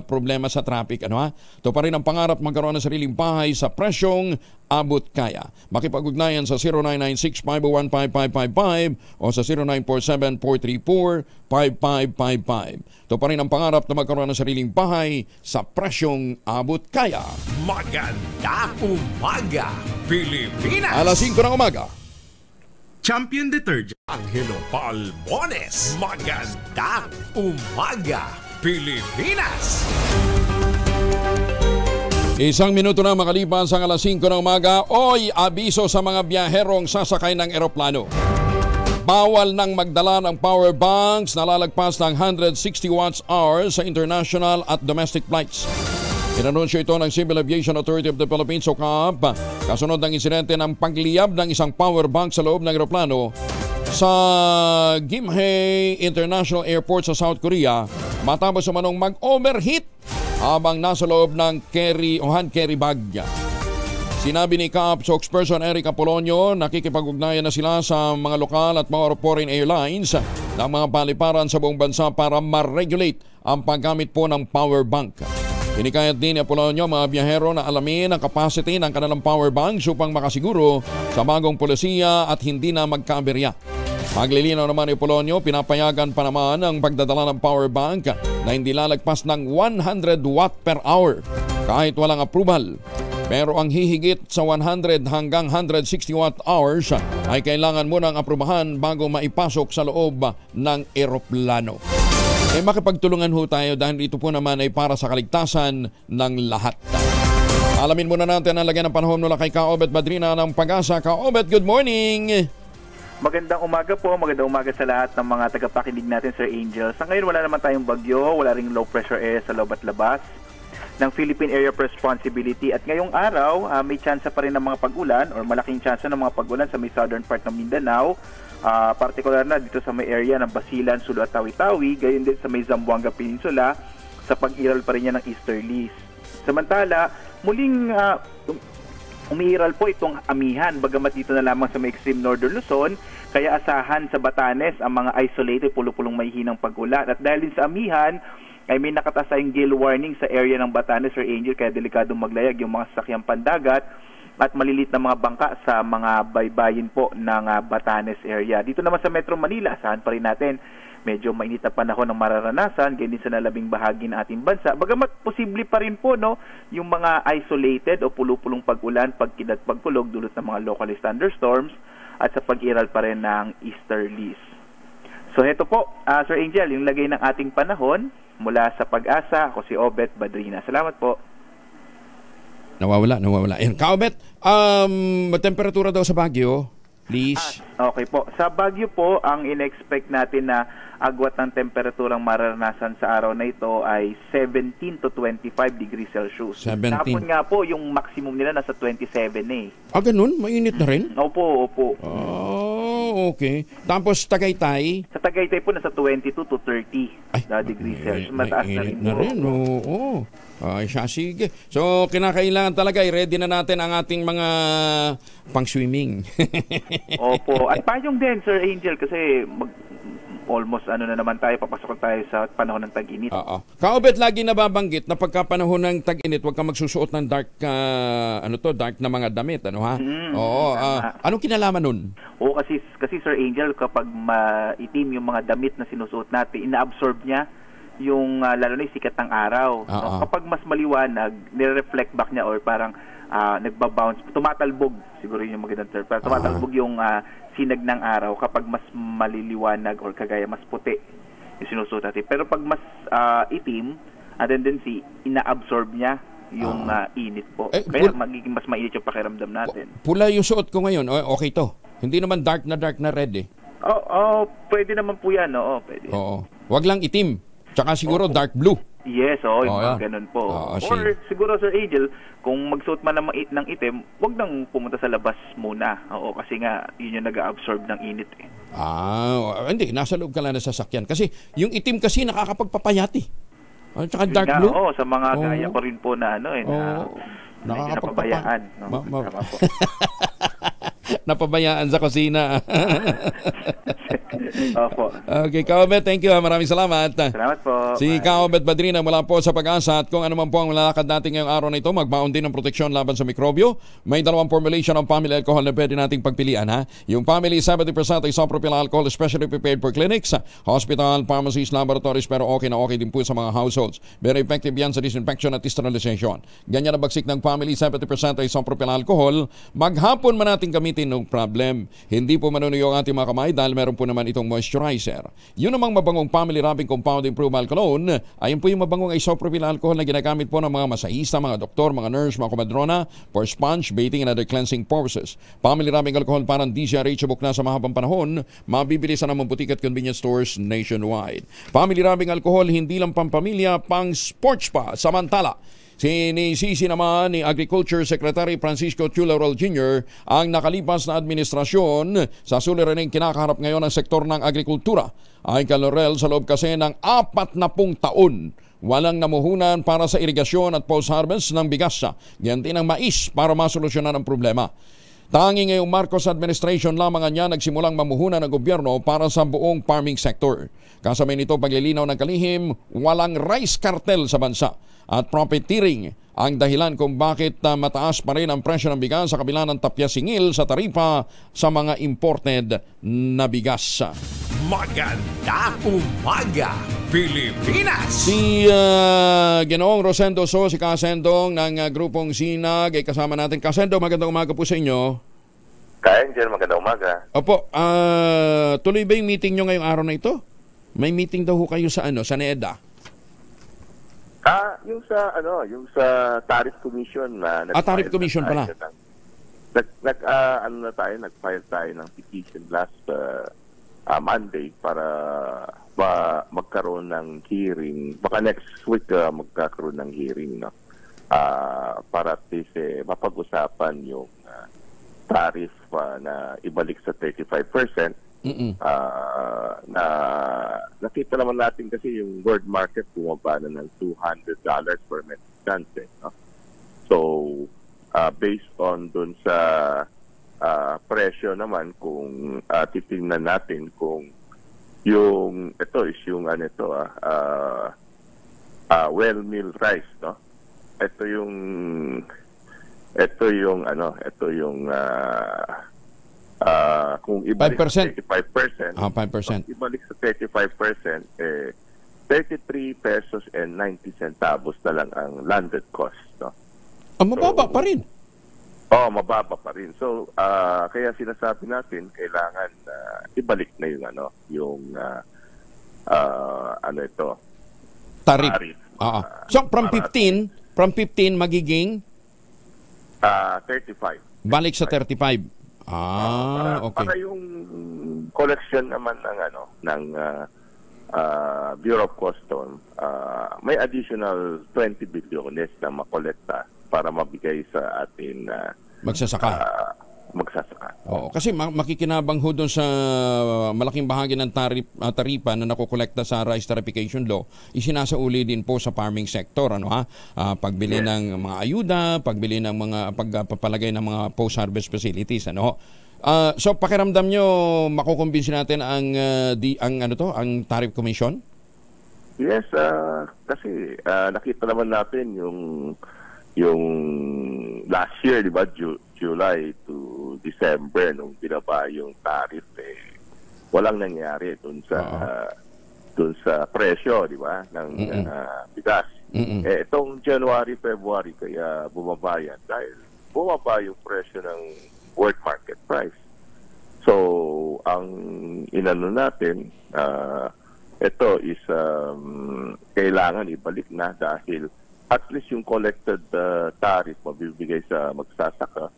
B: problema sa traffic. Ito pa rin ang pangarap magkaroon ng sariling bahay sa presyong abot kaya. Makipag-ugnayan sa 0996-501-5555 o sa 0947-434-5555. Ito pa rin ang pangarap na magkaroon ng sariling bahay sa presyong abot kaya.
C: Magandang umaga, Pilipinas!
B: Alas 5 ng umaga.
C: Champion Detergent Angelo Palmones. Magandang umaga, Pilipinas!
B: Isang minuto na makalipas ang alas 5 ng umaga. Oy, abiso sa mga biyaherong sasakay ng eroplano. Bawal nang magdala ng power banks na lalagpas ng 160 watts-hours sa international at domestic flights. Inanunsyo ito ng Civil Aviation Authority of the Philippines o CAAP kasunod ng insidente ng pagliyab ng isang power bank sa loob ng eroplano sa Gimhae International Airport sa South Korea matapos umanong mag-overheat habang nasa loob ng hand carry bag. Sinabi ni CAAP spokesperson Eric Apolonio, nakikipag-ugnayan na sila sa mga lokal at mga foreign airlines ng mga paliparan sa buong bansa para ma-regulate ang paggamit po ng power bank. Hinikayat din ni Apolonio mga biyahero na alamin ang capacity ng kanilang power banks upang makasiguro sa bagong polisiya at hindi na magkaaberya. Paglilinaw naman ni Apolonio, pinapayagan pa naman ang pagdadala ng power bank na hindi lalagpas ng 100 watt per hour kahit walang approval. Pero ang hihigit sa 100 hanggang 160 watt hours ay kailangan munang aprubahan bago maipasok sa loob ng eroplano. Makipagtulungan ho tayo dahil ito po naman ay para sa kaligtasan ng lahat. Alamin muna natin ang lagyan ng panahon mula kay Kaobet Badrina ng Pag-asa. Kaobet, good morning!
K: Magandang umaga po, magandang umaga sa lahat ng mga tagapakinig natin, Sir Angel. Sa ngayon wala naman tayong bagyo, wala ring low pressure area sa loob at labas ng Philippine Area of Responsibility. At ngayong araw, may tsansa pa rin ng mga pag-ulan or malaking tsansa ng mga pag-ulan sa may southern part ng Mindanao. Partikular na dito sa may area ng Basilan, Sulu at Tawi-Tawi, gayon din sa may Zamboanga Peninsula sa pag-iral pa rin niya ng easterlies. Samantala, muling umiiral po itong amihan, bagamat dito na lamang sa may extreme northern Luzon, kaya asahan sa Batanes ang mga isolated pulupulong may hinang pag-ulan. At dahil din sa amihan, ay may nakataas tayong gale warning sa area ng Batanes or Angel, kaya delikadong maglayag yung mga sasakyang pandagat at malilit na mga bangka sa mga baybayin po ng Batanes area. Dito naman sa Metro Manila, asahan pa rin natin medyo mainit na panahon ng mararanasan, ganyan sa nalabing bahagi ng ating bansa. Bagamat posible pa rin po yung mga isolated o pulupulong pag-ulan, pagkidlat, pagkulog dulot ng mga localized thunderstorms at sa pag-iral pa rin ng easterlies. So heto po, Sir Angel, yung lagay ng ating panahon mula sa Pag-asa. Ako si Obet Badrina. Salamat po.
B: Nawawala. Ayan, Kaobet, temperatura daw sa Baguio, please.
K: Okay po. Sa Baguio po, ang in-expect natin na agwat ng temperaturang mararanasan sa araw na ito ay 17 to 25 degrees Celsius.
B: 17.
K: Tapos nga po, yung maximum nila nasa 27 eh.
B: Ganun? Mainit na rin?
K: Opo.
B: Okay. Tapos Tagaytay?
K: Sa Tagaytay po, nasa 22 to 30 degrees Celsius. Mataas na rin po.
B: Oo. Ay, sige. So, kinakailangan talaga, i-ready na natin ang ating mga pang-swimming.
K: Opo. At payong din, Sir Angel, kasi almost na naman tayo, papasok tayo sa panahon ng tag-init.
B: Kaobet, lagi nababanggit na pagka panahon ng tag-init, huwag kang magsusuot ng dark na mga damit, ha? Anong kinalaman nun?
K: Oo, kasi Sir Angel, kapag maitim yung mga damit na sinusuot natin, ina-absorb niya yung lalo na yung sikat ng araw. So, kapag mas maliwanag, nire-reflect back niya or parang nagbabounce, tumatalbog, siguro yun yung magandang term, pero tumatalbog yung sinag ng araw kapag mas maliliwanag or kagaya mas puti yung sinusuot natin. Pero pag mas itim, ang tendency, ina-absorb niya yung init po. Kaya magiging mas mainit yung pakiramdam natin.
B: Pula yung suot ko ngayon, okay to. Hindi naman dark na red eh.
K: Pwede naman po yan. Pwede.
B: Wag lang itim. Tsaka siguro dark blue.
K: Yes, yung mga ganun po. Or siguro, Sir Angel, kung magsuot man ng itim, wag nang pumunta sa labas muna. Kasi nga, yun yung nag-absorb ng init eh.
B: Hindi. Nasa loob ka lang na sasakyan. Kasi yung itim kasi nakakapagpapayati. Tsaka dark blue.
K: Sa mga gaya ko rin po na napabayaan. Tama po.
B: Napabayaan sa kusina.
K: Opo.
B: Okay, Kaobet, thank you. Maraming salamat.
K: Salamat po.
B: Si Kaobet Badrina mula po sa Pag-asa. At kung ano man po ang lalakad natin ngayong araw na ito, magbaon din ng proteksyon laban sa mikrobyo. May dalawang formulation ng family alcohol na pwede nating pagpilian, ha? Yung family 70% isopropyl alcohol, especially prepared for clinics, hospital, pharmacies, laboratories, pero okay na okay din po sa mga households. Very effective yan sa disinfection at sterilization. Ganyan na bagsik ng family 70% isopropyl alcohol. Maghapon man natin gamitin, no problem. Hindi po manunuyo ang ating mga kamay dahil meron po naman naman itong moisturizer. Yun namang mabangong family wrapping compound improvement cologne, ayun po yung mabangong isopropyl alcohol na ginagamit po ng mga masahista, mga doktor, mga nurse, mga komadrona for sponge, bathing and other cleansing purposes. Family wrapping alcohol parang DCRH book na sa mahabang panahon, mabibili sa namang butik at convenience stores nationwide. Family wrapping alcohol hindi lang pampamilya, pang sports pa. Samantala, sinisisi naman ni Agriculture Secretary Francisco Chu Laurel Jr. ang nakalipas na administrasyon sa suliraning kinakaharap ngayon ng sektor ng agrikultura. Ayon kay Laurel, sa loob kasi ng 40 taon, walang namuhunan para sa irigasyon at post-harvest ng bigas, ganti ng mais para masolusyonan ang problema. Tanging ngayong Marcos administration lamang niya nagsimulang mamuhunan ng gobyerno para sa buong farming sector. Kasabay nito paglilinaw ng kalihim, walang rice cartel sa bansa at profiteering ang dahilan kung bakit mataas pa rin ang presyo ng bigas sa kabila ng tapyasingil sa taripa sa mga imported na bigas.
C: Magandang umaga, Pilipinas!
B: Si Ginoong Rosendo So, si Kasendong ng grupong Sinag, ay kasama natin. Kasendong, magandang umaga po sa inyo.
L: Ka-Angel, magandang umaga.
B: Opo, tuloy ba yung meeting nyo ngayong araw na ito? May meeting daw ho kayo sa sa NEDA?
L: Yung sa Tariff Commission na
B: Tariff Commission pala.
L: Nag-file tayo ng petition last Monday para magkaroon ng hearing. Baka next week magkakaroon ng hearing, no? Para at least mapag-usapan yung tariff na ibalik sa 35%. Na nakita naman natin kasi yung world market bumaba na ng $200 per metric ton, no? So based on dun sa presyo naman, kung titingnan natin kung yung ito is yung well milled rice, no? Ito yung kung ibalik 5%. Sa 35%,
B: 5%.
L: Ibalik sa 35%, 33 pesos and 90 centavos na lang ang landed cost, no?
B: Mababa pa rin.
L: Mababa pa rin. So, kaya sinasabi natin, kailangan ibalik na yung
B: tariff. So, from 15 magiging
L: 35.
B: Balik sa 35. Okay.
L: Para yung collection naman ng Bureau of Customs, may additional 20 bilyones na makolekta para mabigay sa atin
B: magsasaka. Oo, kasi makikinabang ho doon sa malaking bahagi ng taripa na nakokolekta sa rice tarification law, isinasauli din po sa farming sector, pagbili ng mga ayuda, pagbili ng mga pagpapalagay ng mga post-harvest facilities, so pakiramdam nyo makukumbinsi natin ang Tariff Commission?
L: Yes, kasi nakita naman natin yung last year, di ba, July to December, nung binaba yung tariff, walang nangyari dun sa presyo, di ba, ng bigas. Itong January, February, kaya bumaba yan dahil bumaba yung presyo ng world market price. So, ang inano natin, ito is kailangan ibalik na dahil at least yung collected tariff mabibigay sa magsasaka,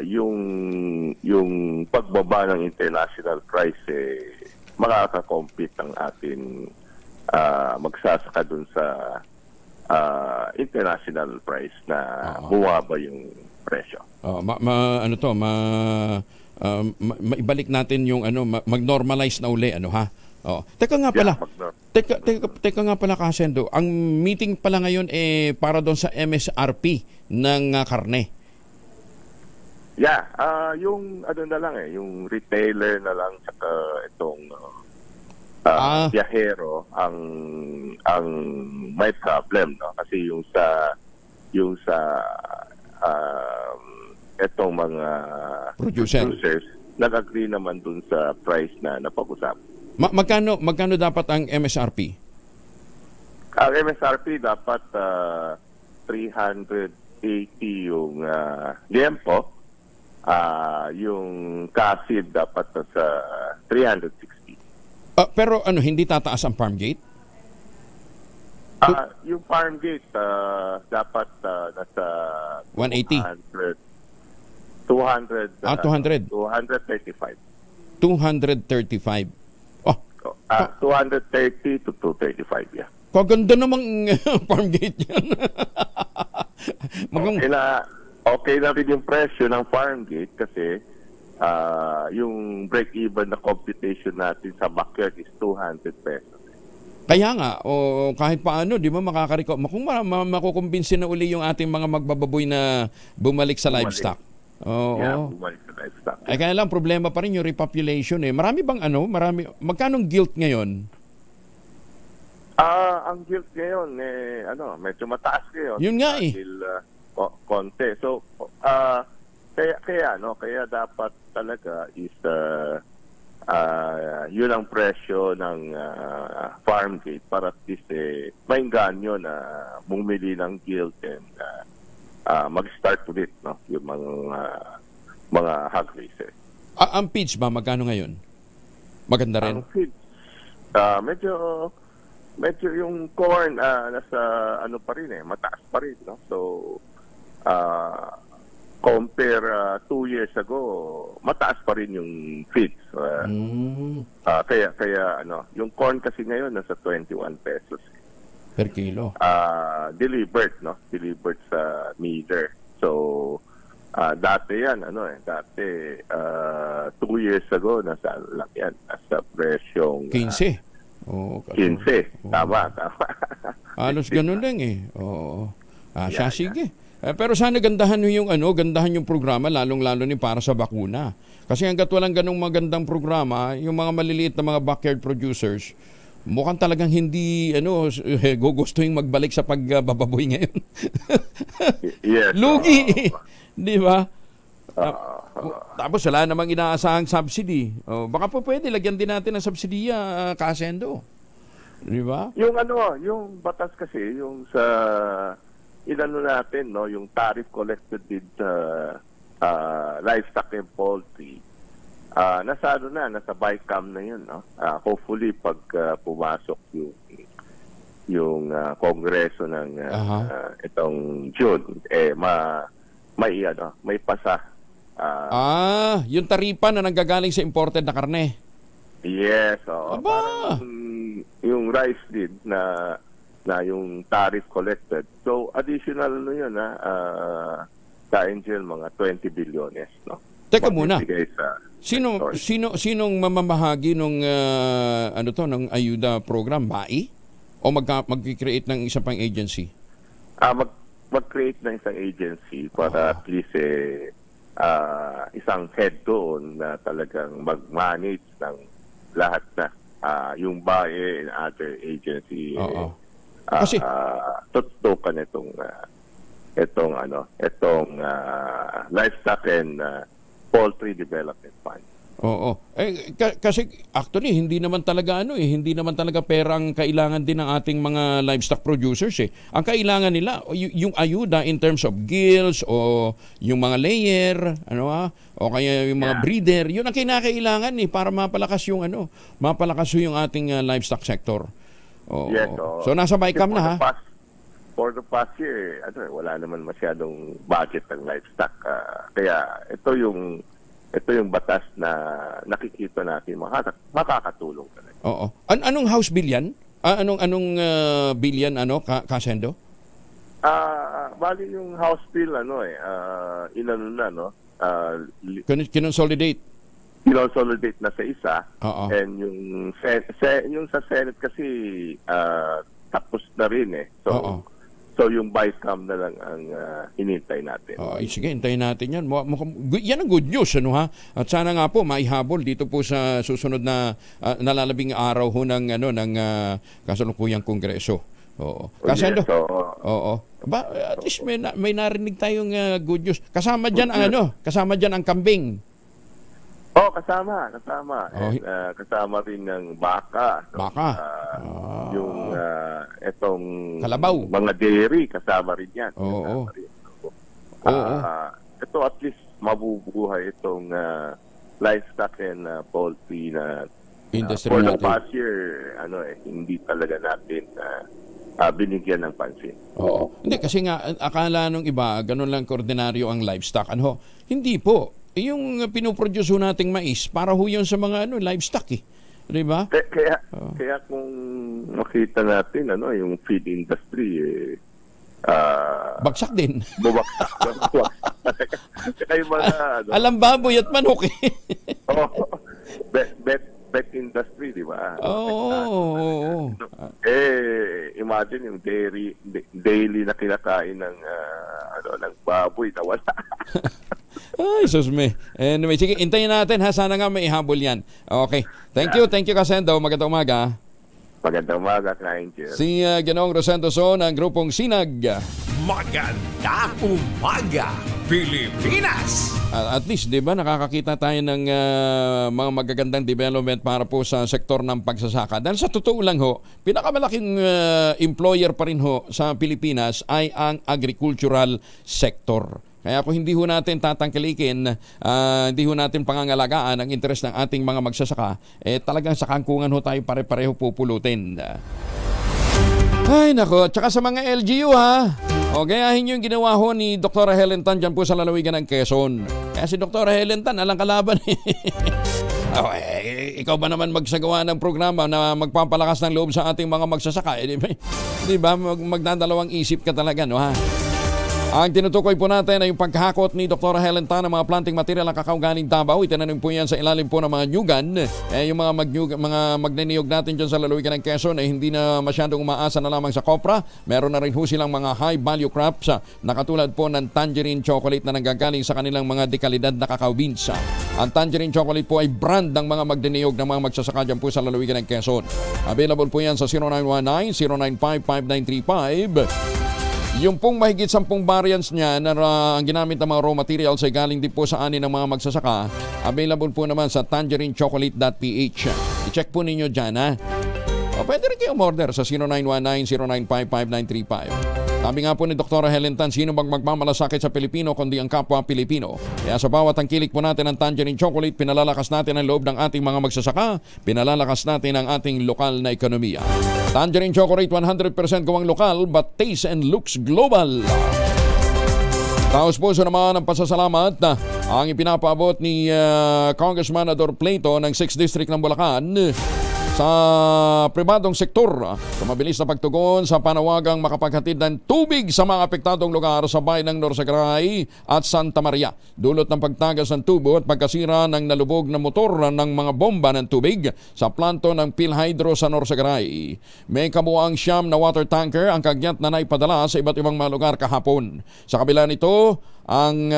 L: yung pagbaba ng international price makaka-compete ang ating magsasaka dun sa international price na bumaba yung presyo.
B: Maibalik natin yung mag-normalize na uli, Teka nga pala. Teka nga pala, Kasendo. Ang meeting pala ngayon para doon sa MSRP ng karne.
L: Yeah, yung na lang yung retailer na lang saka itong biyahero ang may problem, no? Kasi yung sa itong mga producers nag-agree naman dun sa price na napag-usapan.
B: Magkano dapat ang MSRP?
L: Ang MSRP dapat 380 yung liempo. Yung kasid dapat sa 360.
B: Pero hindi tataas ang farm gate?
L: Yung farm gate dapat nasa
B: 180.
L: 200.
B: 200.
L: 235.
B: 235.
L: 230 to 235, yeah.
B: Kaganda namang farm gate yan.
L: Okay na rin yung presyo ng farm gate kasi yung break-even na computation natin sa backyard is 200 pesos.
B: Kaya nga, kahit paano, di ba kung makukumbinsin na uli yung ating mga magbababoy na bumalik sa livestock.
L: Bumalik sa livestock.
B: Ay kaya lang, problema pa rin yung repopulation eh. Marami bang magkanong guilt ngayon?
L: Ang guilt ngayon, medyo mataas ngayon.
B: Yun nga
L: dahil, konti. So, kaya dapat talaga is yun ang presyo ng farm gate para at least mainganyo na bumili ng guilt and mag-start ulit yung mga hog racer.
B: Ang feeds ba, magkano ngayon? Maganda rin?
L: Ang feeds, medyo yung corn nasa pa rin mataas pa rin, no? So compare 2 years ago, mataas pa rin yung feeds. Kaya yung corn kasi ngayon nasa 21 pesos
B: per kilo.
L: Delivered sa meter. So dati yan, dati 2 years ago nasa presyong
B: 15.
L: 15. Tama.
B: Halos ganun lang eh. Oo. Sige. Pero sana gandahan yung programa, lalong-lalo ni para sa bakuna. Kasi hanggat walang ganung magandang programa, yung mga maliliit na mga backyard producers, mukhang talagang hindi gugustuhin magbalik sa pagbababoy ngayon.
L: Yes.
B: Lugi. Di ba? Tapos wala namang inaasahang subsidy. Baka po pwede lagyan din natin ng subsidiya, Kasendo. Di ba?
L: Yung batas kasi, yung sa natin, yung tariff collected with livestock and poultry, nasa BICAM na yun, no? Hopefully pag pumasok yung kongreso ng itong June, may pasa.
B: Yung taripa na nanggagaling sa imported na karne.
L: Yes, parang yung rice din na yung tariff collected. So additional yun sa Angel, mga 20 bilyones, no?
B: Teka muna. Sinong mamamahagi nung ng ayuda program, BAI? O mag-create ng isa pang agency?
L: Mag-create ng isang agency para at least isang head doon na talagang mag-manage ng lahat na yung BAI and other agency.
B: Kasi
L: tutukan itong livestock and poultry development fund.
B: Kasi actually hindi naman talaga perang kailangan din ng ating mga livestock producers eh. Ang kailangan nila yung ayuda in terms of gills o yung mga layer, o kaya yung mga breeder, yun ang kinakailangan para mapalakas yung ating livestock sector.
L: Yes,
B: so nasa BICAM na
L: for the past year, wala naman masyadong budget ng livestock. Kaya ito yung batas na nakikita natin makakatulong talaga.
B: Anong house bill yan? Anong bill yan, Kasendo?
L: Bali yung house bill
B: kinonsolidate
L: na sa isa. And yung sa Senate kasi tapos na rin So yung BICAM na lang ang hinintay natin.
B: Sige, hintayin natin yan. Yan ang good news, At sana nga po maihabol dito po sa susunod na nalalabing araw ng kasalukuyang kongreso. Kasendo. At least may narinig tayong good news. Kasama diyan ang kambing.
L: Kasama. Kasama rin ng baka. Yung itong
B: kalabaw.
L: Mga dairy, kasama rin yan. Ito at least mabubuhay itong livestock and poultry na
B: industry
L: for the
B: natin.
L: past year, hindi talaga natin binigyan ng pansin.
B: Oo. Hindi, kasi nga, akala nung iba, ganun lang koordinaryo ang livestock. Hindi po. Yung pinuproduce nating mais, para ho yun sa mga livestock eh. Diba?
L: Kaya kung makita natin, yung feed industry,
B: bagsak din.
L: Bumagsak. Kaya mga,
B: alam baboy at manok eh.
L: bet industry, di ba?
B: Oo.
L: Imagine yung daily na kinakain ng baboy na wala.
B: Ay, sus me. Anyway, sige, intayin natin ha. Sana nga may ihabol yan. Okay. Thank you, Kasendo. Magandang umaga.
L: Magandang umaga, Angel.
B: Si Ginoong Rosendo So ng grupong Sinag.
C: Magandang umaga, Pilipinas!
B: At least, di ba, nakakakita tayo ng mga magagandang development para po sa sektor ng pagsasaka. Dahil sa totoo lang ho, pinakamalaking employer pa rin ho sa Pilipinas ay ang agricultural sector. Kaya kung hindi ho natin tatangkilikin, hindi ho natin pangangalagaan ang interes ng ating mga magsasaka, talagang sa kangkungan ho tayo pare-pareho pupulutin. Ay nako, tsaka sa mga LGU ha. O gayahin nyo yung ginawa ho ni Dr. Helen Tan dyan po sa lalawigan ng Quezon. Kaya si Dr. Helen Tan, alang kalaban ikaw ba naman magsagawa ng programa na magpapalakas ng loob sa ating mga magsasaka? Di ba? Magdadalawang isip ka talaga, no ha? Ang tinutukoy po natin ay yung paghakot ni Dr. Helen Tan ng mga planting material ng kakao galing Davao. Itinanim po yan sa ilalim po ng mga nyugan. Yung mga magnaniyog natin dyan sa lalawigan ng Quezon ay hindi na masyadong umaasa na lamang sa kopra. Meron na rin ho silang mga high value crops na katulad po ng tangerine chocolate na nanggagaling sa kanilang mga dekalidad na kakao beans. Ang tangerine chocolate po ay brand ng mga magnaniyog ng mga magsasaka dyan po sa lalawigan ng Quezon. Available po yan sa 0919-095-5935. Yung pong mahigit 10 variants niya na ang ginamit ng mga raw materials ay galing din po sa ani ng mga magsasaka. Available po naman sa tangerinechocolate.ph. I-check po ninyo dyan ha. O pwede rin kayong order sa 0919-095-5935. Sabi nga po ni Dr. Helen Tan, sino bang magmamalasakit sa Pilipino kundi ang kapwa Pilipino? Kaya sa bawat tangkilik po natin ng tangerine chocolate, pinalalakas natin ang loob ng ating mga magsasaka, pinalalakas natin ang ating lokal na ekonomiya. Tangerine chocolate 100% gawang lokal but taste and looks global. Taos puso naman ang pasasalamat na ang ipinapaabot ni Congressman Ador Plato ng 6th District ng Bulacan sa pribadong sektor sa mabilis na pagtugon sa panawagang makapaghatid ng tubig sa mga apektadong lugar sa bayan ng Norsagaray at Santa Maria. Dulot ng pagtagas ng tubo at pagkasira ng nalubog na motor ng mga bomba ng tubig sa planto ng PhilHydro sa Norsagaray. May kabuuang 9 na water tanker ang kagyat na naipadala sa iba't ibang mga lugar kahapon. Sa kabila nito, ang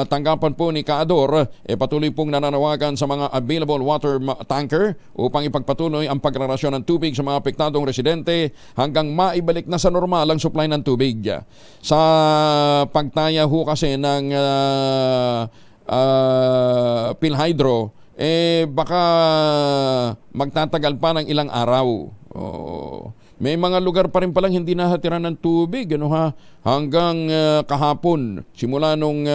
B: tanggapan po ni Kaador patuloy pong nananawagan sa mga available water tanker upang ipagpatuloy ang pagrarasyon ng tubig sa mga apektadong residente hanggang maibalik na sa normal ang supply ng tubig. Sa pagtaya ho kasi ng PhilHydro, baka magtatagal pa ng ilang araw. May mga lugar pa rin palang hindi nahatiran ng tubig hanggang kahapon simula nung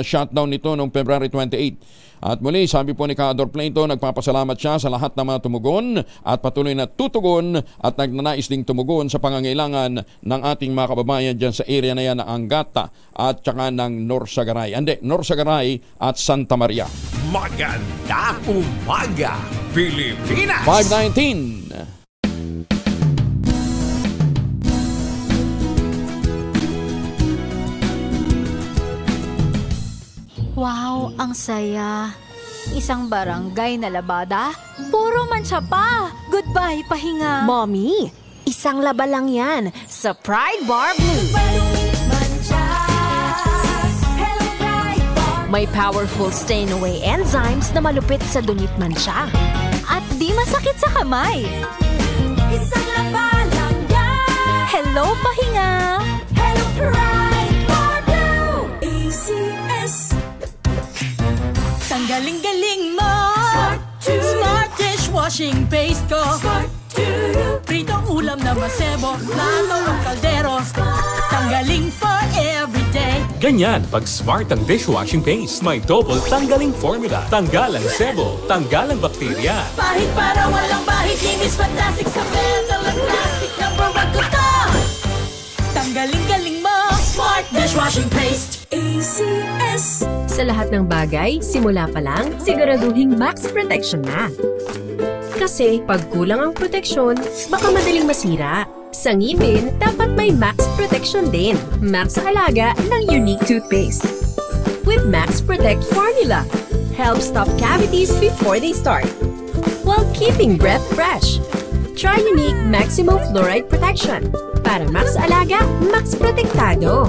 B: shutdown nito noong February 28. At muli, sabi po ni Kaador Plato, nagpapasalamat siya sa lahat ng mga tumugon at patuloy na tutugon at nagnanais ding tumugon sa pangangailangan ng ating mga kababayan dyan sa area na yan ng Angata at saka ng Norsagaray at Santa Maria.
C: Magandang umaga, Pilipinas!
B: 5:19.
M: Wow, ang saya. Isang barangay na labada, puro mancha pa. Goodbye, pahinga.
N: Mommy, isang laba lang yan sa Pride Bar Blue. May powerful stain-away enzymes na malupit sa dunit mancha.
M: At di masakit sa kamay. Isang laba lang yan. Hello, pahinga. Hello, Pride Bar Blue. ACS. Galing-galing mo. Smart dishwashing paste ko. Pritong ulam na masebo. Plato ng kaldero. Tanggaling for everyday.
O: Ganyan pag Smart ang dishwashing paste. May double tanggaling formula. Tanggal ang sebo, tanggal ang bakterya.
P: Bahit para walang bahit, linis fantastic sa metal at plastic. Number 1 ko to. Tanggaling-galing mo, Smart dishwashing paste. ACS.
N: Sa lahat ng bagay, simula pa lang, siguraduhing max protection na. Kasi pag kulang ang proteksyon, baka madaling masira. Sa ngipin, dapat may Max Protection din. Max sa alaga ng unique toothpaste. With Max Protect formula, help stop cavities before they start, while keeping breath fresh. Try unique Maximum Fluoride Protection. Para Max alaga, Max Protektado.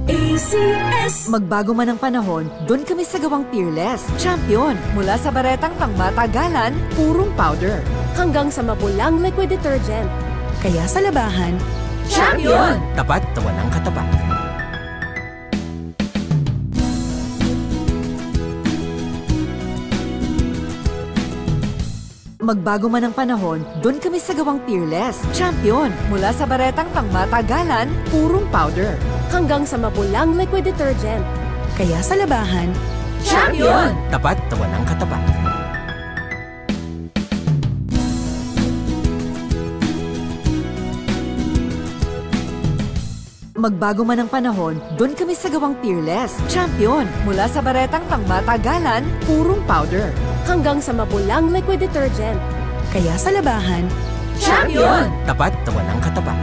Q: ACS. Magbago man ang panahon, doon kami sa gawang Peerless. Champion, mula sa baretang pangmatagalan, purong powder, hanggang sa mapulang liquid detergent. Kaya sa labahan,
P: Champion!
C: Tapat na walang katapat.
Q: magbago man ang panahon, doon kami sa gawang Peerless. Champion, mula sa baretang pangmatagalan, purong powder, hanggang sa mapulang liquid detergent. Kaya sa labahan,
C: Champion! Tapat na walang katapat.
Q: magbago man ang panahon, doon kami sa gawang Peerless. Champion, mula sa baretang pangmatagalan, purong powder, hanggang sa mapulang liquid detergent. Kaya sa labahan,
C: Champion! Tapat na walang katapat.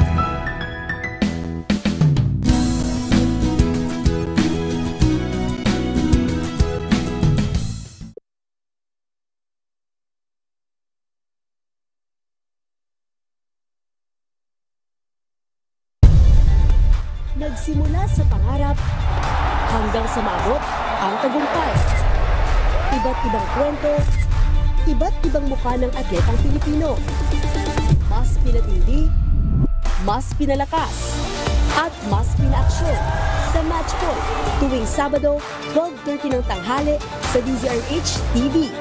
R: Nagsimula sa pangarap hanggang sa maabot ang tagumpay. Iba't ibang kwento, iba't ibang mukha ng atletang Pilipino. Mas pinatindi, mas pinalakas, at mas pinaaksyon sa Match Point tuwing Sabado, 12:30 ng tanghali sa DZRH TV.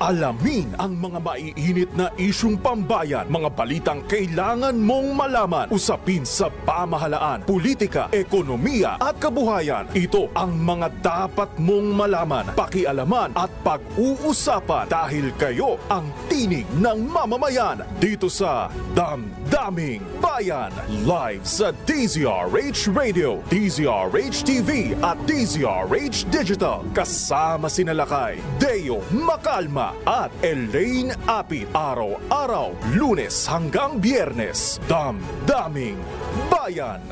A: Alamin ang mga maiinit na isyung pambayan, mga balitang kailangan mong malaman, usapin sa pamahalaan, politika, ekonomiya at kabuhayan. Ito ang mga dapat mong malaman, pakialaman at pag-uusapan dahil kayo ang tinig ng mamamayan dito sa Damdaming Bayan. Live sa DZRH Radio, DZRH TV at DZRH Digital. Kasama sina Lakay, Deo Macalma at Elaine Apit. Araw-araw, Lunes hanggang Biyernes. Damdaming Bayan.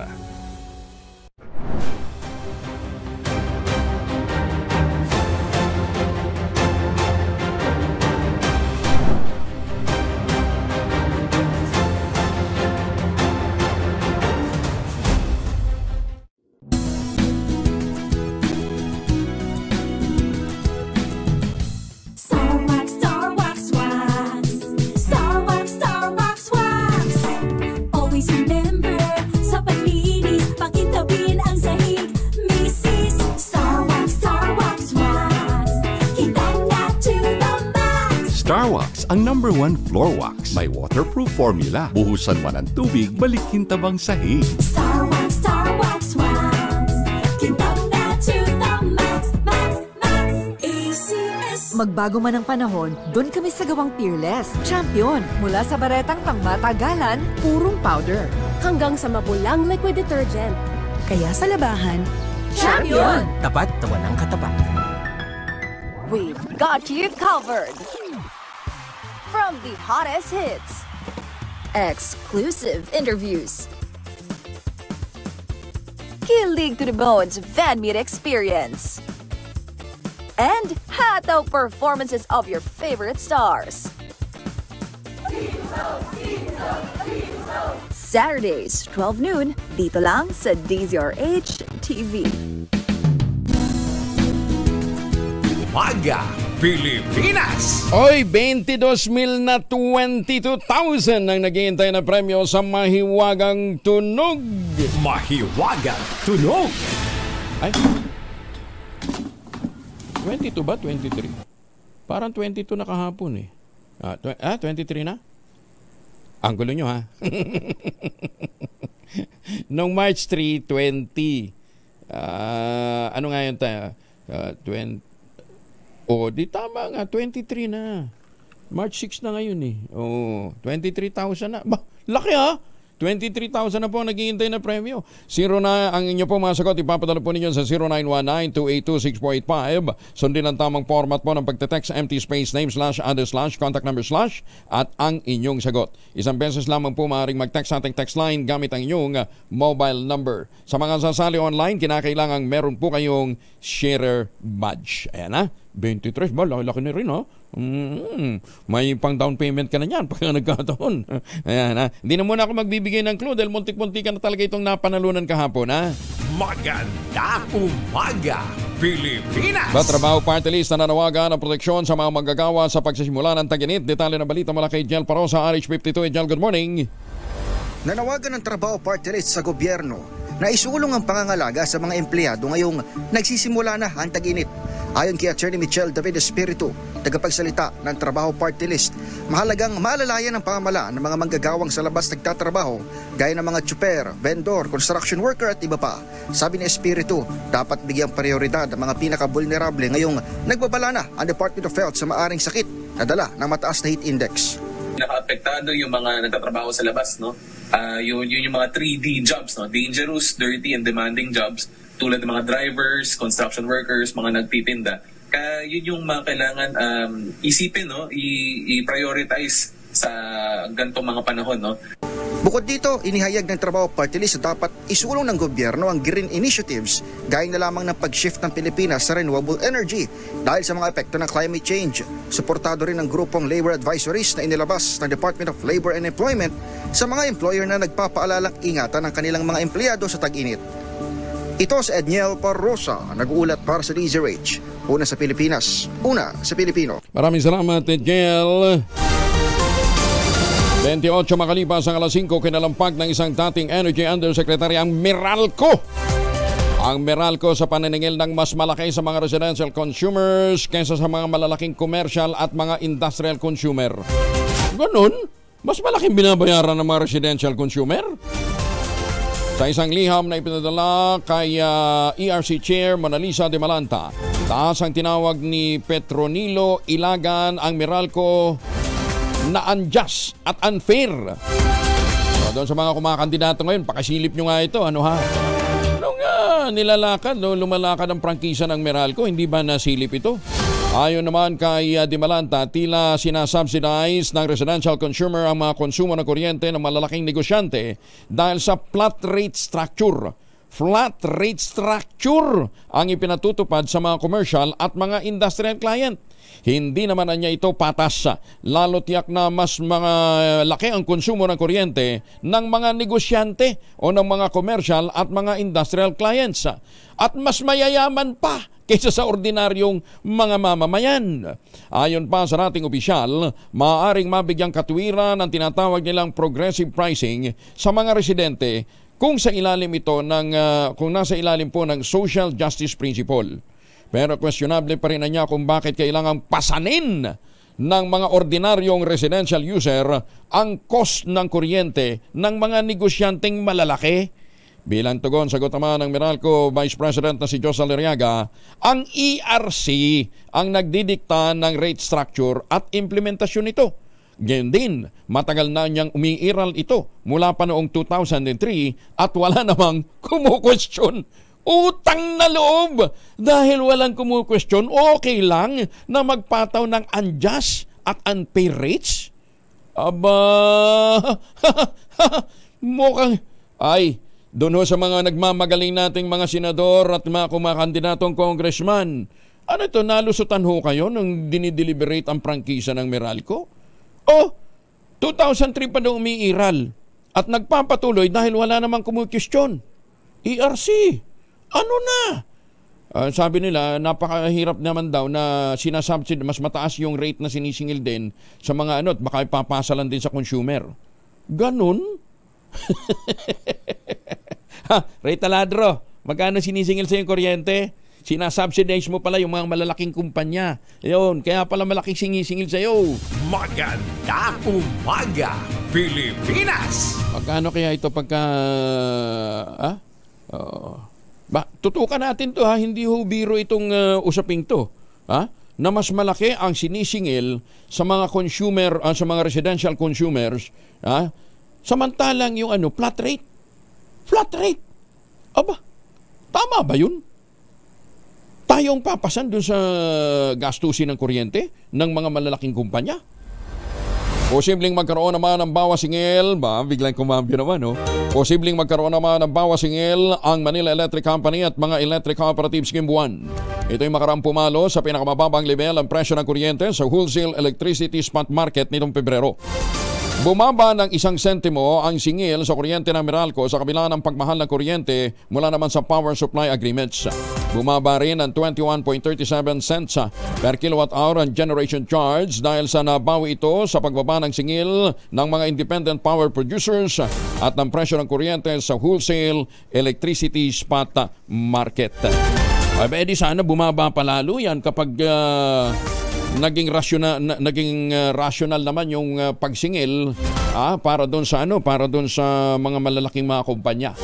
S: Starwax, ang #1 floor wax. May waterproof formula. Buhusan man ang tubig, balikin tabang sahig.
P: Starwax, Starwax wax. Kintab na to the max, max, max. ACS.
Q: magbago man ang panahon, doon kami sa gawang Peerless. Champion, mula sa baretang pangmatagalan, purong powder, hanggang sa mapulang liquid detergent. Kaya sa labahan,
C: Champion! Tapat na walang katapat.
T: We've got you covered. From the hottest hits, exclusive interviews, kilig to the bones fan meet experience, and hataw performances of your favorite stars. Saturdays, 12 noon, dito lang sa DZRH TV.
C: Umaga Pilipinas.
B: Oy, 22,000 na 22,000 ang naghihintay na premyo sa Mahiwagang Tunog.
C: Mahiwagang Tunog.
B: Ay, 22 ba? 23? Parang 22 na kahapon eh. 23 na? Ang gulo nyo ha. Noong March 3, 20. Ano nga yun tayo? 20. Di tama nga. 23 na. March 6 na ngayon eh. 23,000 na. Laki ha? 23,000 na po ang naghihintay na premyo. 0 na ang inyo po mga sagot. Ipapadala po ninyo sa 0919-282-6485. Sundin ang tamang format po ng pagte-text, empty space, name, /, contact number, at ang inyong sagot. Isang beses lamang po maaaring mag-text sa ating text line gamit ang inyong mobile number. Sa mga sasali online, kinakailangang meron po kayong sharer badge. Ayan na. 23 ba? Laki na rin ha? May pang down payment ka na yan pag nagkataon. Ayan ha. Hindi na muna ako magbibigay ng clue dahil muntik-muntik ka na talaga itong napanalunan kahapon ha.
C: Maganda umaga, Pilipinas!
B: Batrabaho Party List na nanawagan ng proteksyon sa mga manggagawa sa pagsisimula ng tag-init. Detalye ng balita mula kay Jel Parosa, RH52. Jel, good morning.
U: Nanawagan ng Trabaho Party List sa gobyerno na isulong ang pangangalaga sa mga empleyado ngayong nagsisimula na ang tag-init. Ayon kay Attorney Michelle David Espiritu, tagapagsalita ng Trabaho Party List, mahalagang maalalayan ang pamahalaan ng mga manggagawang sa labas nagtatrabaho gaya ng mga tsuper, vendor, construction worker at iba pa. Sabi ni Espiritu, dapat bigyang prioridad ang mga pinaka-vulnerable ngayong nagbabala na ang Department of Health sa maaring sakit na dala ng mataas na heat index.
V: Nakaapektado yung mga nagtatrabaho sa labas, no? Yun yung mga 3D jobs, no? Dangerous, dirty, and demanding jobs, tulad ng mga drivers, construction workers, mga nagtitinda. Kaya yun yung mga kailangan isipin, no? I-prioritize sa ganitong mga panahon, no?
U: Bukod dito, inihayag ng Trabaho Party List na dapat isulong ng gobyerno ang green initiatives gaya na lamang ng pag-shift ng Pilipinas sa renewable energy dahil sa mga epekto ng climate change. Suportado rin ng grupong labor advisories na inilabas ng Department of Labor and Employment sa mga employer na nagpapaalalang ingatan ng kanilang mga empleyado sa tag-init. Ito si Edniel Parrosa, nag-uulat para sa DZRH. Una sa Pilipinas, una sa Pilipino.
B: Maraming salamat, Edniel. 28 makalipas ang alas 5, kinalampag ng isang dating Energy Undersecretary ang Meralco. Ang Meralco sa paniningil ng mas malaki sa mga residential consumers kaysa sa mga malalaking commercial at mga industrial consumer. Ganun? Mas malaking binabayaran ng mga residential consumer? Sa isang liham na ipinadala kay ERC Chair Monalisa de Malanta, taas ang tinawag ni Petronilo Ilagan ang Meralco na unjust at unfair. So, doon sa mga kumakandidato ngayon, pakasilip nyo nga ito, ano ha? Ano nga nilalakad, no? Lumalakad ang prangkisa ng Meralco, hindi ba nasilip ito? Ayon naman kay De Malanta, tila sinasubsidize ng residential consumer ang mga konsumo ng kuryente ng malalaking negosyante dahil sa flat rate structure. Flat rate structure ang ipinatutupad sa mga commercial at mga industrial client. Hindi naman niya ito patas, lalo tiyak na mas mga laki ang konsumo ng kuryente ng mga negosyante o ng mga commercial at mga industrial clients. At mas mayayaman pa kaysa sa ordinaryong mga mamamayan. Ayon pa sa ating opisyal, maaaring mabigyang katuwiran ang tinatawag nilang progressive pricing sa mga residente kung sa ilalim ito kung nasa ilalim po ng social justice principle. Pero questionable pa rin na niya kung bakit kailangang pasanin ng mga ordinaryong residential user ang cost ng kuryente ng mga negosyanteng malalaki. Bilang tugon, sagot naman ng Meralco Vice President na si Jose Liriaga, ang ERC ang nagdidikta ng rate structure at implementasyon nito. Ganyan din, matagal na niyang umiiral ito mula pa noong 2003 at wala namang kumukwestiyon. Utang na loob! Dahil walang kumukwestiyon, okay lang na magpataw ng unjust at unfair rates? Aba, mukhang, doon sa mga nagmamagaling nating mga senador at mga kumakandidatong congressman, ano ito, nalusutan ho kayo nung dinideliberate ang prangkisa ng Meralco? 2003 pa daw umiiral at nagpapatuloy dahil wala namang kumukwestiyon. ERC, ano na? Sabi nila, napakahirap naman daw na sinasubsidy, mas mataas yung rate na sinisingil din sa mga at baka ipapasa lang din sa consumer. Ganun? Rate Taladro, magkano sinisingil sa yung kuryente? Sinasubsidize mo pala yung mga malalaking kumpanya. Yun, kaya pala malaking sinisingil sa'yo.
C: Magandang umaga, Pilipinas!
B: Magkano kaya ito pagka... tutukan natin to hindi ho biro itong usaping to. Na mas malaki ang sinisingil sa mga consumer, sa mga residential consumers, samantalang yung flat rate. Flat rate. Aba, tama ba yun? Tayong papasan dun sa gastusin ng kuryente ng mga malalaking kumpanya? Posibleng magkaroon naman ng bawas singil, biglang kumambyo naman, no? Posibleng magkaroon naman ng bawas singil ang Manila Electric Company at mga electric cooperatives ngayong buwan. Ito yung makaraang pumalo sa pinakamababang level ang presyo ng kuryente sa wholesale electricity spot market nitong Pebrero. Bumaba ng 1 sentimo ang singil sa kuryente ng Meralco sa kabila ng pagmahal ng kuryente mula naman sa power supply agreements. Bumaba rin ang 21.37 cents per kilowatt hour ang generation charge dahil sa nabawi ito sa pagbaba ng singil ng mga independent power producers at ng presyo ng kuryente sa wholesale electricity spot market. Ay, di sana bumaba pa lalo yan kapag naging rational naman yung pagsingil para doon sa mga malalaking mga kumpanya.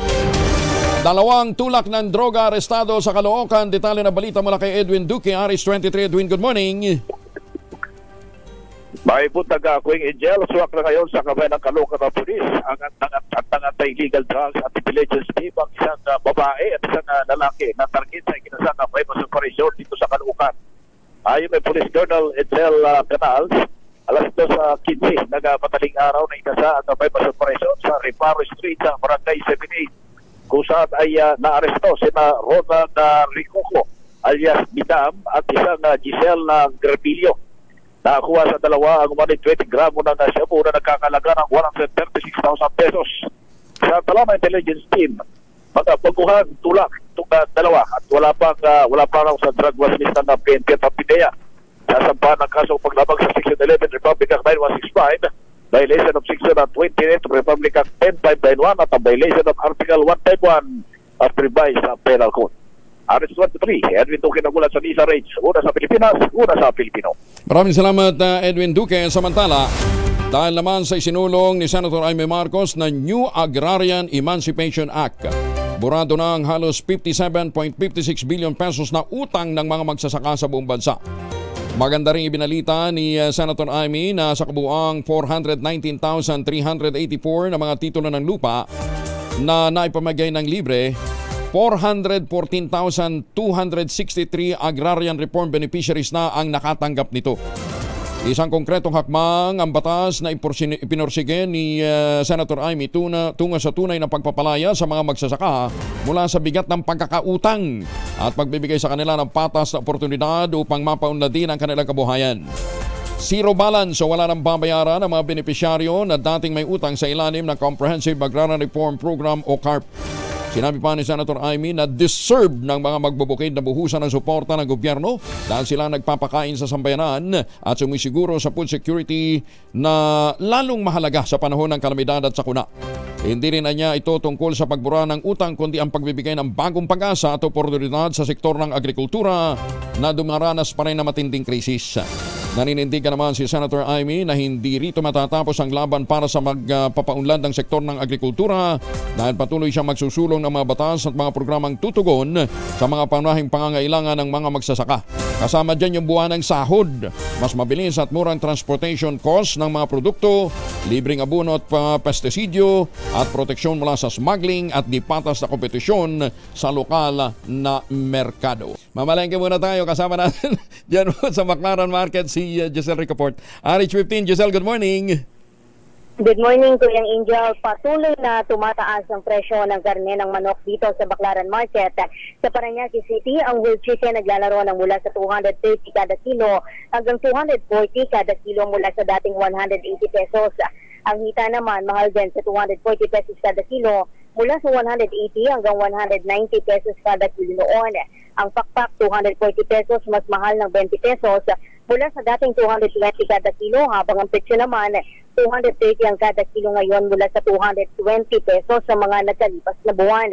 B: 2 tulak ng droga arestado sa Caloocan. Detalye na balita mula kay Edwin Duque, Aris 23. Edwin, good morning.
D: May buntag Kuwing Angel, suwak na ngayon sa kamay ng Caloocan na pulis ang anti-illegal drugs at intelligence team ang isang babae at isang lalaki na target sa ikinasang famous operation dito sa Caloocan. Ayon kay Police Colonel Edsel Canals, alas 2:15 nagmadaling araw na ikasa ang famous operation sa Reparo Street sa Barangay 78 kung saan ay naaresto sina Ronald Ricoco alias Bidam at isang Giselle Garbillo. Nakakuha sa dalawa ang 120 gramo ng shabu na nagkakalaga ng 136,000 pesos. Sa Talama Intelligence Team, mga baguhan tulak itong dalawa at wala pa raw sa drug watch list ng PNP at PIDEA. Sasampahan ng kasong paglabag sa Section 11 Republic Act 9165, violation of Section 28 Republic Act 10591 at violation of Article 151 of revised Penal Code. RS23, Edwin Duque nagulat sa Nisa Rage. Una sa Pilipinas, una sa Pilipino.
B: Maraming salamat Edwin Duque. Samantala, dahil naman sa isinulong ni Senator Jaime Marcos na New Agrarian Emancipation Act, burado na ang halos 57.56 billion pesos na utang ng mga magsasaka sa buong bansa. Maganda rin ibinalita ni Senator Jaime na sa kabuuang 419,384 na mga titulo ng lupa na naipamagay ng libre, 414,263 agrarian reform beneficiaries na ang nakatanggap nito. Isang konkretong hakbang ang batas na ipinorsige ni Senator Jaime tungo sa tunay na pagpapalaya sa mga magsasaka mula sa bigat ng pagkakautang at pagbibigay sa kanila ng patas na oportunidad upang mapaunlad din ang kanilang kabuhayan. Zero balance o wala nang babayaran ang mga benepisyaryo na dating may utang sa ilalim ng Comprehensive Agrarian Reform Program o CARP. Sinabi pa ni Senator Jaime na deserve ng mga magbubukid na buhusan ng suporta ng gobyerno dahil sila nagpapakain sa sambayanan at sumisiguro sa food security na lalong mahalaga sa panahon ng kalamidad at sakuna. Hindi rin niya ito tungkol sa pagbura ng utang kundi ang pagbibigay ng bagong pag-asa at oportunidad sa sektor ng agrikultura na dumaranas pa rin na matinding krisis. Naninindigan naman si Senator Jaime na hindi rito matatapos ang laban para sa magpapaunlad ng sektor ng agrikultura dahil patuloy siyang magsusulong ng mga batas at mga programang tutugon sa mga pangunahing pangangailangan ng mga magsasaka. Kasama dyan yung buwan ng sahod, mas mabilis at murang transportation cost ng mga produkto, libreng abono at pestisidyo at proteksyon mula sa smuggling at di patas na kompetisyon sa lokal na merkado. Mamalengke muna tayo, kasama natin dyan sa Baclaran Market si Giselle Ricaport. RH15, Giselle, good morning.
E: Good morning, Kuya Angel. Patuloy na tumataas ang presyo ng karne ng manok dito sa Baclaran Market. Sa Parañaque City, ang whole chicken naglalaro ng mula sa 230 kada kilo hanggang 240 kada kilo mula sa dating 180 pesos. Ang hita naman mahal din sa 240 pesos kada kilo mula sa 180 hanggang 190 pesos kada kilo noon. Ang pakpak 240 pesos, mas mahal ng 20 pesos mula sa dating 220 kada kilo, habang ang presyo naman 230 ang kada kilo ngayon mula sa 220 pesos sa mga nagkalipas na buwan.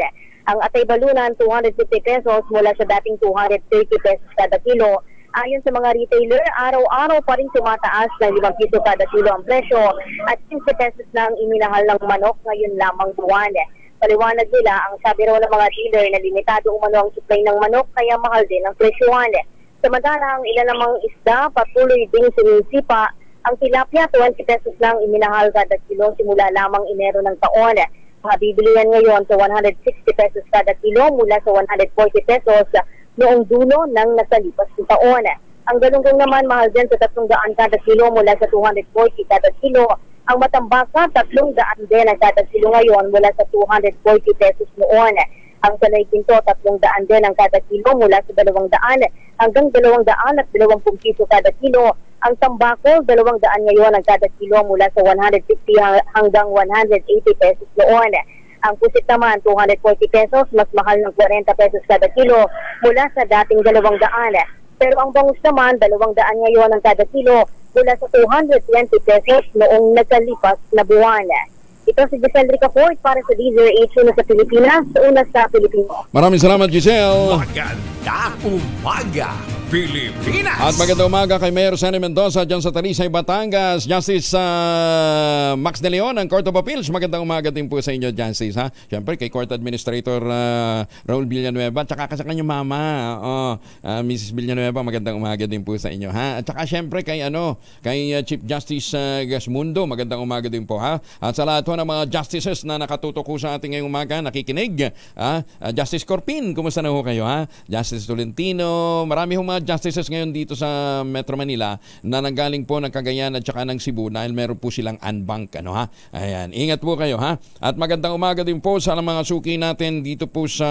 E: Ang atay balunan 250 pesos mula sa dating 230 pesos kada kilo. Ayon sa mga retailer, araw-araw pa rin tumataas ng 5 piso kada kilo ang presyo at 15 pesos na ang iminahal ng manok ngayon lamang buwan. Paliwanag nila, ang sabi raw ng mga dealer na limitado umano ang supply ng manok kaya mahal din ang presyohan. Samantalang ilan namang isda patuloy ding sumisipa. Ang tilapia 20 pesos lang iminahal kada kilo simula lamang Enero ng taon. Mabibili yan ngayon sa 160 pesos kada kilo mula sa 140 pesos noong dulo ng nasalipas na taon. Ang galunggong naman mahal din sa 300 kada kilo mula sa 240 kada kilo. Ang matambaka 300 din ang kada kilo ngayon mula sa 240 pesos noon. Ang sanay pinto 300 din ang kada kilo mula sa 200 hanggang 220 piso kada kilo. Ang tambako 200 ngayon ang kada kilo mula sa 150 hanggang 180 pesos noon. Ang pusit naman 240 pesos, mas mahal ng 40 pesos kada kilo mula sa dating 200. Pero ang bangus naman 200 ngayon ang kada kilo mula sa 220 pesos noong nagkalipas na buwan. Ito si Giselle Ricafort para sa DZRH na sa Pilipinas, una sa Pilipino.
B: Maraming salamat, Giselle.
C: Magandang umaga, Pilipinas!
B: At magandang umaga kay Mayor Sunny Mendoza dyan sa Talisay, Batangas. Justice Max De Leon ng Court of Appeals. Magandang umaga din po sa inyo, Justice. Ha? Siyempre kay Court Administrator Raul Villanueva. At saka sa kanyang mama, Mrs. Villanueva. Magandang umaga din po sa inyo. Ha? At saka siyempre kay, kay Chief Justice Gasmundo. Magandang umaga din po. Ha? At sa lahat ng mga justices na nakatutok sa ating ngayong umaga, nakikinig. Justice Corpin, kumusta na ho kayo? Ha? Justice Tolentino, marami hong mga justices ngayon dito sa Metro Manila na nanggaling po ng Cagayan at saka ng Cebu dahil meron po silang unbank. Ha? Ayan, ingat po kayo. Ha? At magandang umaga din po sa mga suki natin dito po sa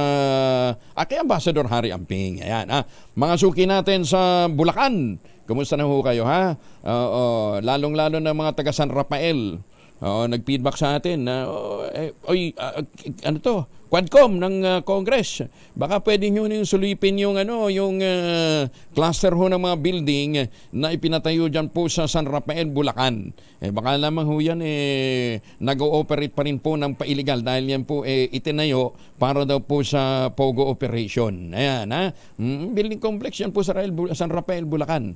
B: kay Ambassador Harry Amping. Ayan, ha? Mga suki natin sa Bulacan, kumusta na ho kayo? Ha? Lalong-lalo na mga taga San Rafael. Nag-feedback sa atin na Quadcom ng Congress. Baka pwede nyo nyung sulipin yung cluster ho ng mga building na ipinatayo dyan po sa San Rafael, Bulacan. Baka lamang ho yan nag-ooperate pa rin po ng pa-illegal dahil yan po itinayo para daw po sa Pogo operation. Ayan, ha? Building complex yan po sa San Rafael, Bulacan.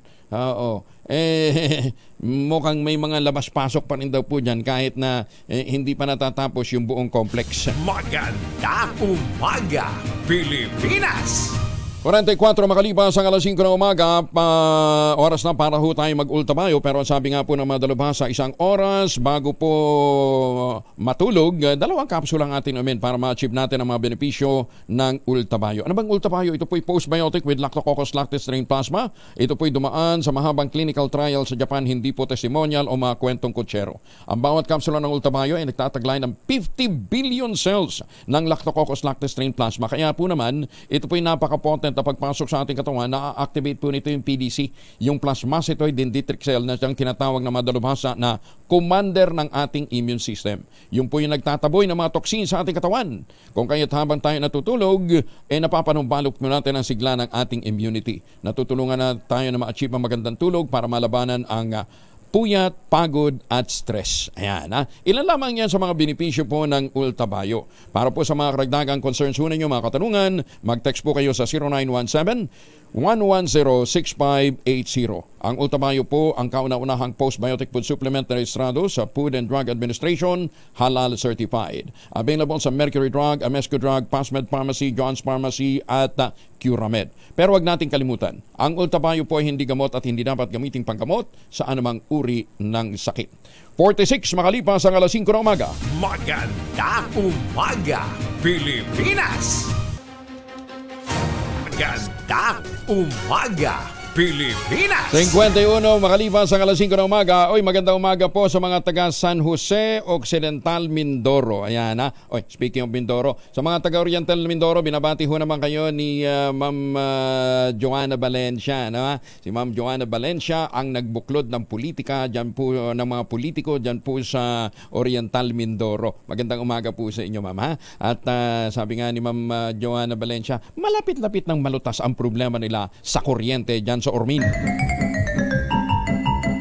B: Mukhang may mga labas-pasok pa rin daw po dyan kahit na hindi pa natatapos yung buong complex.
C: Magandang umaga, Pilipinas!
B: 44 makalipas ang alas 5 ng umaga, oras na para ho tayo mag-ultabayo. Pero sabi nga po ng mga dalubhasa, isang oras bago po matulog, 2 kapsula ang atin umin para ma-achieve natin ang mga benepisyo ng ultabayo. Ano bang ultabayo? Ito po'y postbiotic with Lactococcus lactis strain plasma. Ito po'y dumaan sa mahabang clinical trial sa Japan, hindi po testimonial o mga kwentong kutsero. Ang bawat kapsula ng ultabayo ay nagtataglay ng 50 billion cells ng Lactococcus lactis strain plasma. Kaya po naman, ito po'y napaka-potent na pagpasok sa ating katawan, na-activate po nito yung PDC, yung plasmacytoid dendritic cell na siyang tinatawag na madalubhasa na commander ng ating immune system. Yung po yung nagtataboy ng mga toxin sa ating katawan. Kung kaya't habang tayo natutulog, napapanumbalok mo natin ang sigla ng ating immunity. Natutulungan na tayo na ma-achieve ang magandang tulog para malabanan ang puyat, pagod at stress. Ayan, ha? Ilan lamang yan sa mga benepisyo po ng ultabayo. Para po sa mga karagdagang concerns ho ninyo, mga katanungan, mag-text po kayo sa 0917-110-6580. Ang ultabayo po ang kauna-unahang postbiotic food supplement na rehistrado sa Food and Drug Administration, halal certified. Available sa Mercury Drug, Amesco Drug, Pasmed Pharmacy, John's Pharmacy at Curamed. Pero wag nating kalimutan, ang ultabayo po ay hindi gamot at hindi dapat gamiting panggamot sa anumang uri ng sakit. 46 makalipas ang alas 5 ng umaga.
C: Magandang umaga, Pilipinas! Magandang umaga, Pilipinas.
B: 51 makalipas ang alas 5 ng umaga. Oy, magandang umaga po sa mga taga San Jose Occidental, Mindoro. Ayan ha. Oy, speaking of Mindoro, sa mga taga Oriental Mindoro, binabati ho naman kayo ni Ma'am Joanna Valencia. No? Si Ma'am Joanna Valencia ang nagbuklod ng politika dyan po, ng mga politiko dyan po sa Oriental Mindoro. Magandang umaga po sa inyo, Ma'am. Ha? At sabi nga ni Ma'am Joanna Valencia, malapit-lapit ng malutas ang problema nila sa kuryente dyan sa Ormin.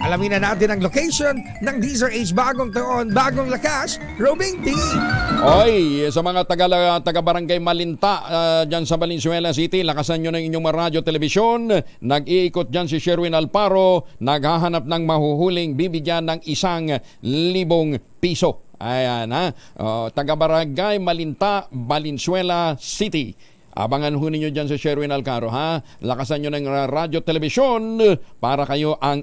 C: Alamin na natin ang location ng DZRH Bagong Taon, Bagong Lakas, Robing T.
B: Oy, sa mga taga-barangay Malinta dyan sa Valenzuela City, lakasan nyo ng inyong radyo telebisyon. Nag-iikot dyan si Sherwin Alparo, naghahanap ng mahuhuling bibigyan ng 1,000 piso. Ayan ha, taga-barangay Malinta, Valenzuela City. Abangan ho ninyo dyan sa Sherwin Alcaro, ha? Lakasan nyo ng radyo, telebisyon para kayo ang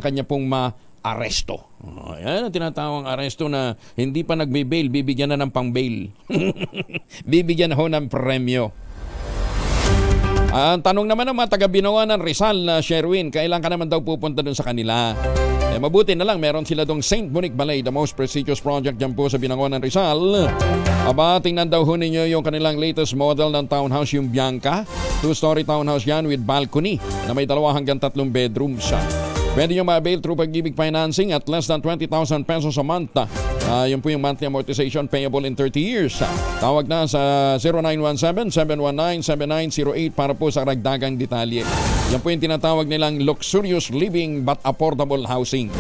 B: kanya pong ma-aresto. Yan ang tinatawang aresto na hindi pa nagbe-bail, bibigyan na ng pang-bail. Bibigyan ho ng premyo. Ang tanong naman ng mga taga-Binawan ng Rizal na Sherwin, kailan ka naman daw pupunta dun sa kanila? Mabuti na lang, meron sila dong St. Monique Ballet, the most prestigious project dyan po sa Binangon ng Rizal. Aba, tingnan daw ho ninyo yung kanilang latest model ng townhouse, yung Bianca. 2-story townhouse yan with balcony na may 2 hanggang 3 bedrooms. Pwede nyo ma-avail through Pag-ibig Financing at less than 20,000 pesos a month. Yun po yung monthly amortization payable in 30 years. Tawag na sa 0917-719-7908 para po sa ragdagang detalye. Yan po yung tinatawag nilang luxurious living but affordable housing.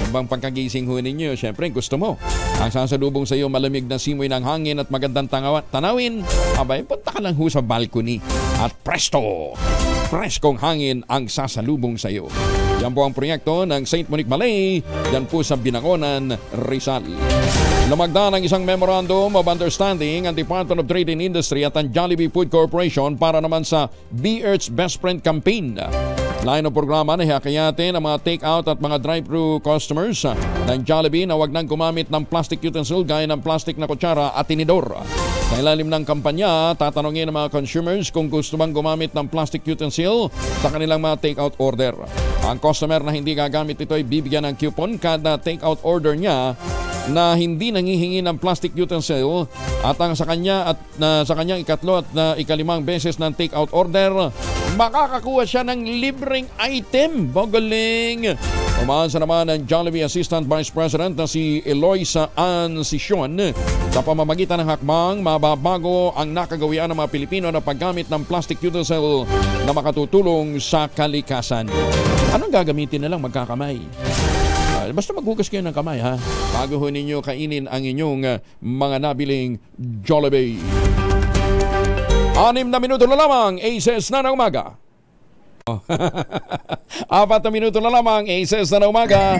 B: Bang pagkagising ho ninyo, syempre gusto mo ang sasalubong sa iyo malamig na simoy ng hangin at magandang tanawin, abay punta ka lang ho sa balcony at presto, preskong hangin ang sasalubong sa iyo. Yan po ang proyekto ng St. Monique Ballet, yan po sa Binangonan, Rizal. Lumagda ng isang Memorandum of Understanding ang Department of Trade and Industry at ang Jollibee Food Corporation para naman sa Be Earth's Best Friend Campaign. Line of programa na hihakayatin ang mga take-out at mga drive-thru customers ng Jollibee na huwag nang gumamit ng plastic utensil gaya ng plastic na kutsara at tinidor. Sa ilalim ng kampanya, tatanungin ng mga consumers kung gusto bang gumamit ng plastic utensil sa kanilang mga take-out order. Ang customer na hindi gagamit ito ay bibigyan ng coupon kada take-out order niya na hindi nangihingi ng plastic utensil at ang sa kanyang ikatlo at ikalimang beses ng take-out order, makakakuha siya ng libreng item. Bogaling! Umaasa naman ang Jollibee Assistant Vice President na si Eloisa Ancision sa pamamagitan ng hakbang, mababago ang nakagawian ng mga Pilipino na paggamit ng plastic utensil na makatutulong sa kalikasan. Anong gagamitin na lang magkakamay? Basta maghugas kayo ng kamay, ha? Bago ho ninyo kainin ang inyong mga nabiling Jollibee. 6 na minuto na lamang, Aces na ng umaga. 4 na minuto na lamang, Aces na ng umaga.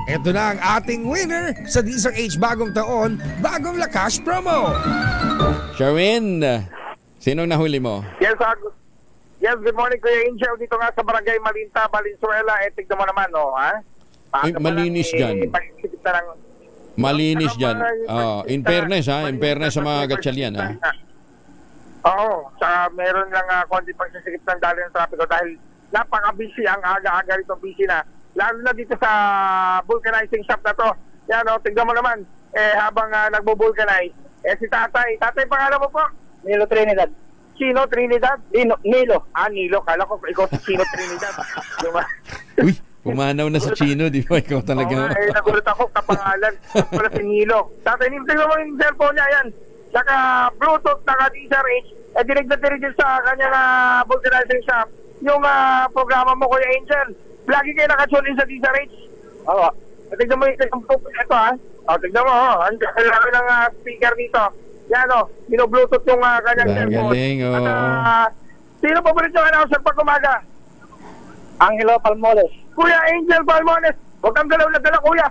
C: Ito na ang ating winner sa DZRH Bagong Taon, Bagong Lakas promo.
B: Sherwin, sinong nahuli mo?
D: Yes, good morning Kuya Angel. Dito nga sa Barangay Malinta, Valenzuela. Tignan mo naman, ha?
B: Ay, malinis dyan. Malinis dyan. In fairness, ha? In fairness sa mga gatsalyan, ha?
D: Oo. Saka meron lang konti pagsisikip ng dali ng trapiko dahil napaka-busy ang aga-aga rito. Busy na. Lalo na dito sa vulcanizing shop na to. Yan, tignan mo naman. Habang nagbo-vulcanize, si tatay. Tatay, pangalan mo po?
F: Nilo Trinidad.
D: Sino Trinidad?
F: Nilo.
D: Nilo. Kala ko ikaw si Sino Trinidad.
B: Uy, pumanaw na si Chino, di ba? Ikaw talaga.
D: Nagulat ako, kapangalan. Wala si Nilo. Tatay, tignan mo yung cellphone niya, yan. Naka-Bluetooth, naka-DZRH. Dinig na dinig sa kanyang vulcanizing shop. Yung programa mo, Kuya Angel. Lagi kayo nakatune in sa DZRH. Oo. Tignan mo yung ito, ha. Tignan mo, ang laki ng speaker dito. Yan, bino-bluetooth yung kanyang cellphone.
B: Galing,
D: Sino pa ulit yung announcer pag umaga?
F: Angelo Palmones.
D: Kuya Angel Palmones. Huwag kang galaw na galaw, kuya.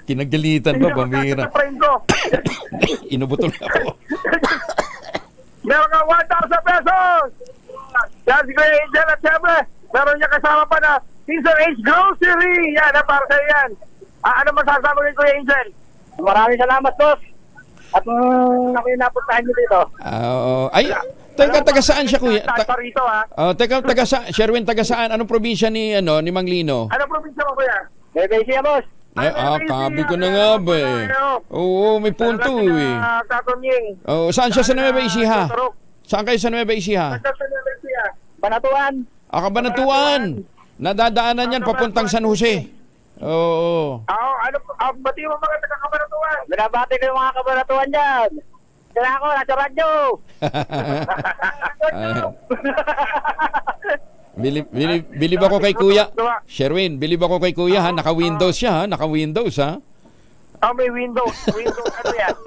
B: Kinagalitan ba, pamira? Inubutol ako.
D: Meron ka 1,000 pesos. Yan si Kuya Angel at siyempre, meron niya kasama pa na DZRH Grocery. Yan, para sa yan. Ano masasabi kay Kuya Angel?
F: Maraming salamat, boss. At ako yung napuntahan nyo dito.
B: Teka, taga saan siya, kuya?
F: Rito, ha?
B: Teka, taga saan? Sherwin, taga saan? Anong probinsya ni Mang Lino?
F: Anong probinsya mo, kuya? Nueva Ecija, boss.
B: Kabi ko na nga ba eh. Oo, may punto eh. Saan siya sa Nueva Ecija? Saan kayo sa Nueva Ecija?
F: Banatuan.
B: Kabanatuan. Nadadaanan yan papuntang San Jose. Oo.
F: Bati mo mga taga-Kabanatuan. Binabati ko yung mga Kabanatuan dyan. Sila ako, nasa radyo.
B: Bilib ako kay Kuya. Sherwin, bilib ako kay Kuya ha. Naka-Windows siya ha. Naka-Windows ha.
F: May Windows. Windows ano yan?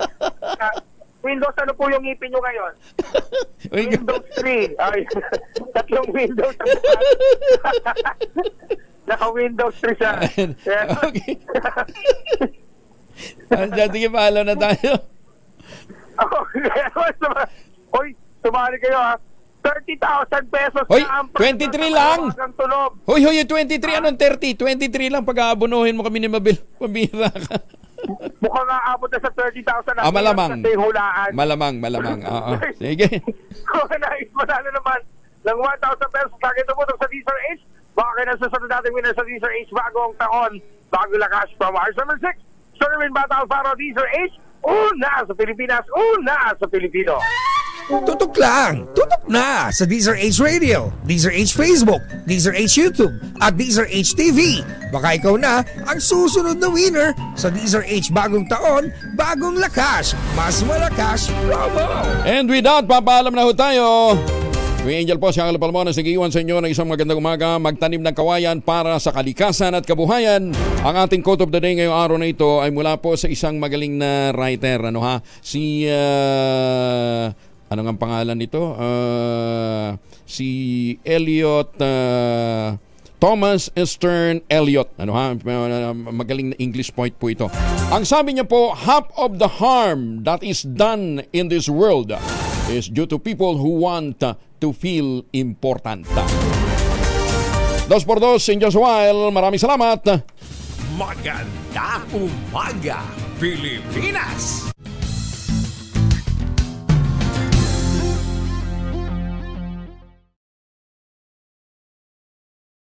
F: Windows ano po yung ngipin nyo ngayon? Windows 3. Ay, tatlong Windows. Naka-Windows 3 siya.
B: Okay. Sige, paalam na tayo.
F: Hoy, sumali kayo ha. 30,000 pesos
B: Hoy,
F: na ang
B: 23 lang. Hoy, 23. Anong 30? 23 lang pag-aabonohin mo kami ni Mabil. Pabira ka.
F: Mukhang aabot na sa 30,000 na.
B: Malamang. Malamang. Oo. Sige.
F: Kung nais manalo naman ng 1,000 pesos sa akin tumutok sa Diesel H, baka kayo nasusunod natin winner sa Diesel H bagong taon, bago lakas from ours number 6, Sherwin Bata Alfaro, Diesel H, una sa Pilipinas, una sa Pilipino.
C: Tutok lang! Tutok na sa Deezer H Radio, Deezer H Facebook, Deezer H YouTube, at Deezer H TV. Baka ikaw na ang susunod na winner sa Deezer H bagong taon, bagong lakas, mas malakas promo!
B: And with that, papaalam na ho tayo. Kuya Angel po, siya Palmones, nag-iwan sa inyo ng isang magandang umaga, magtanim ng kawayan para sa kalikasan at kabuhayan. Ang ating quote of the day ngayong araw na ito ay mula po sa isang magaling na writer, si ano nga pangalan nito? Si Eliot, Thomas Stern Eliot. Magaling na English poet po ito. Ang sabi niya po, half of the harm that is done in this world is due to people who want to feel important. 2x2 in just a while. Maraming salamat.
G: Magandang umaga, Pilipinas!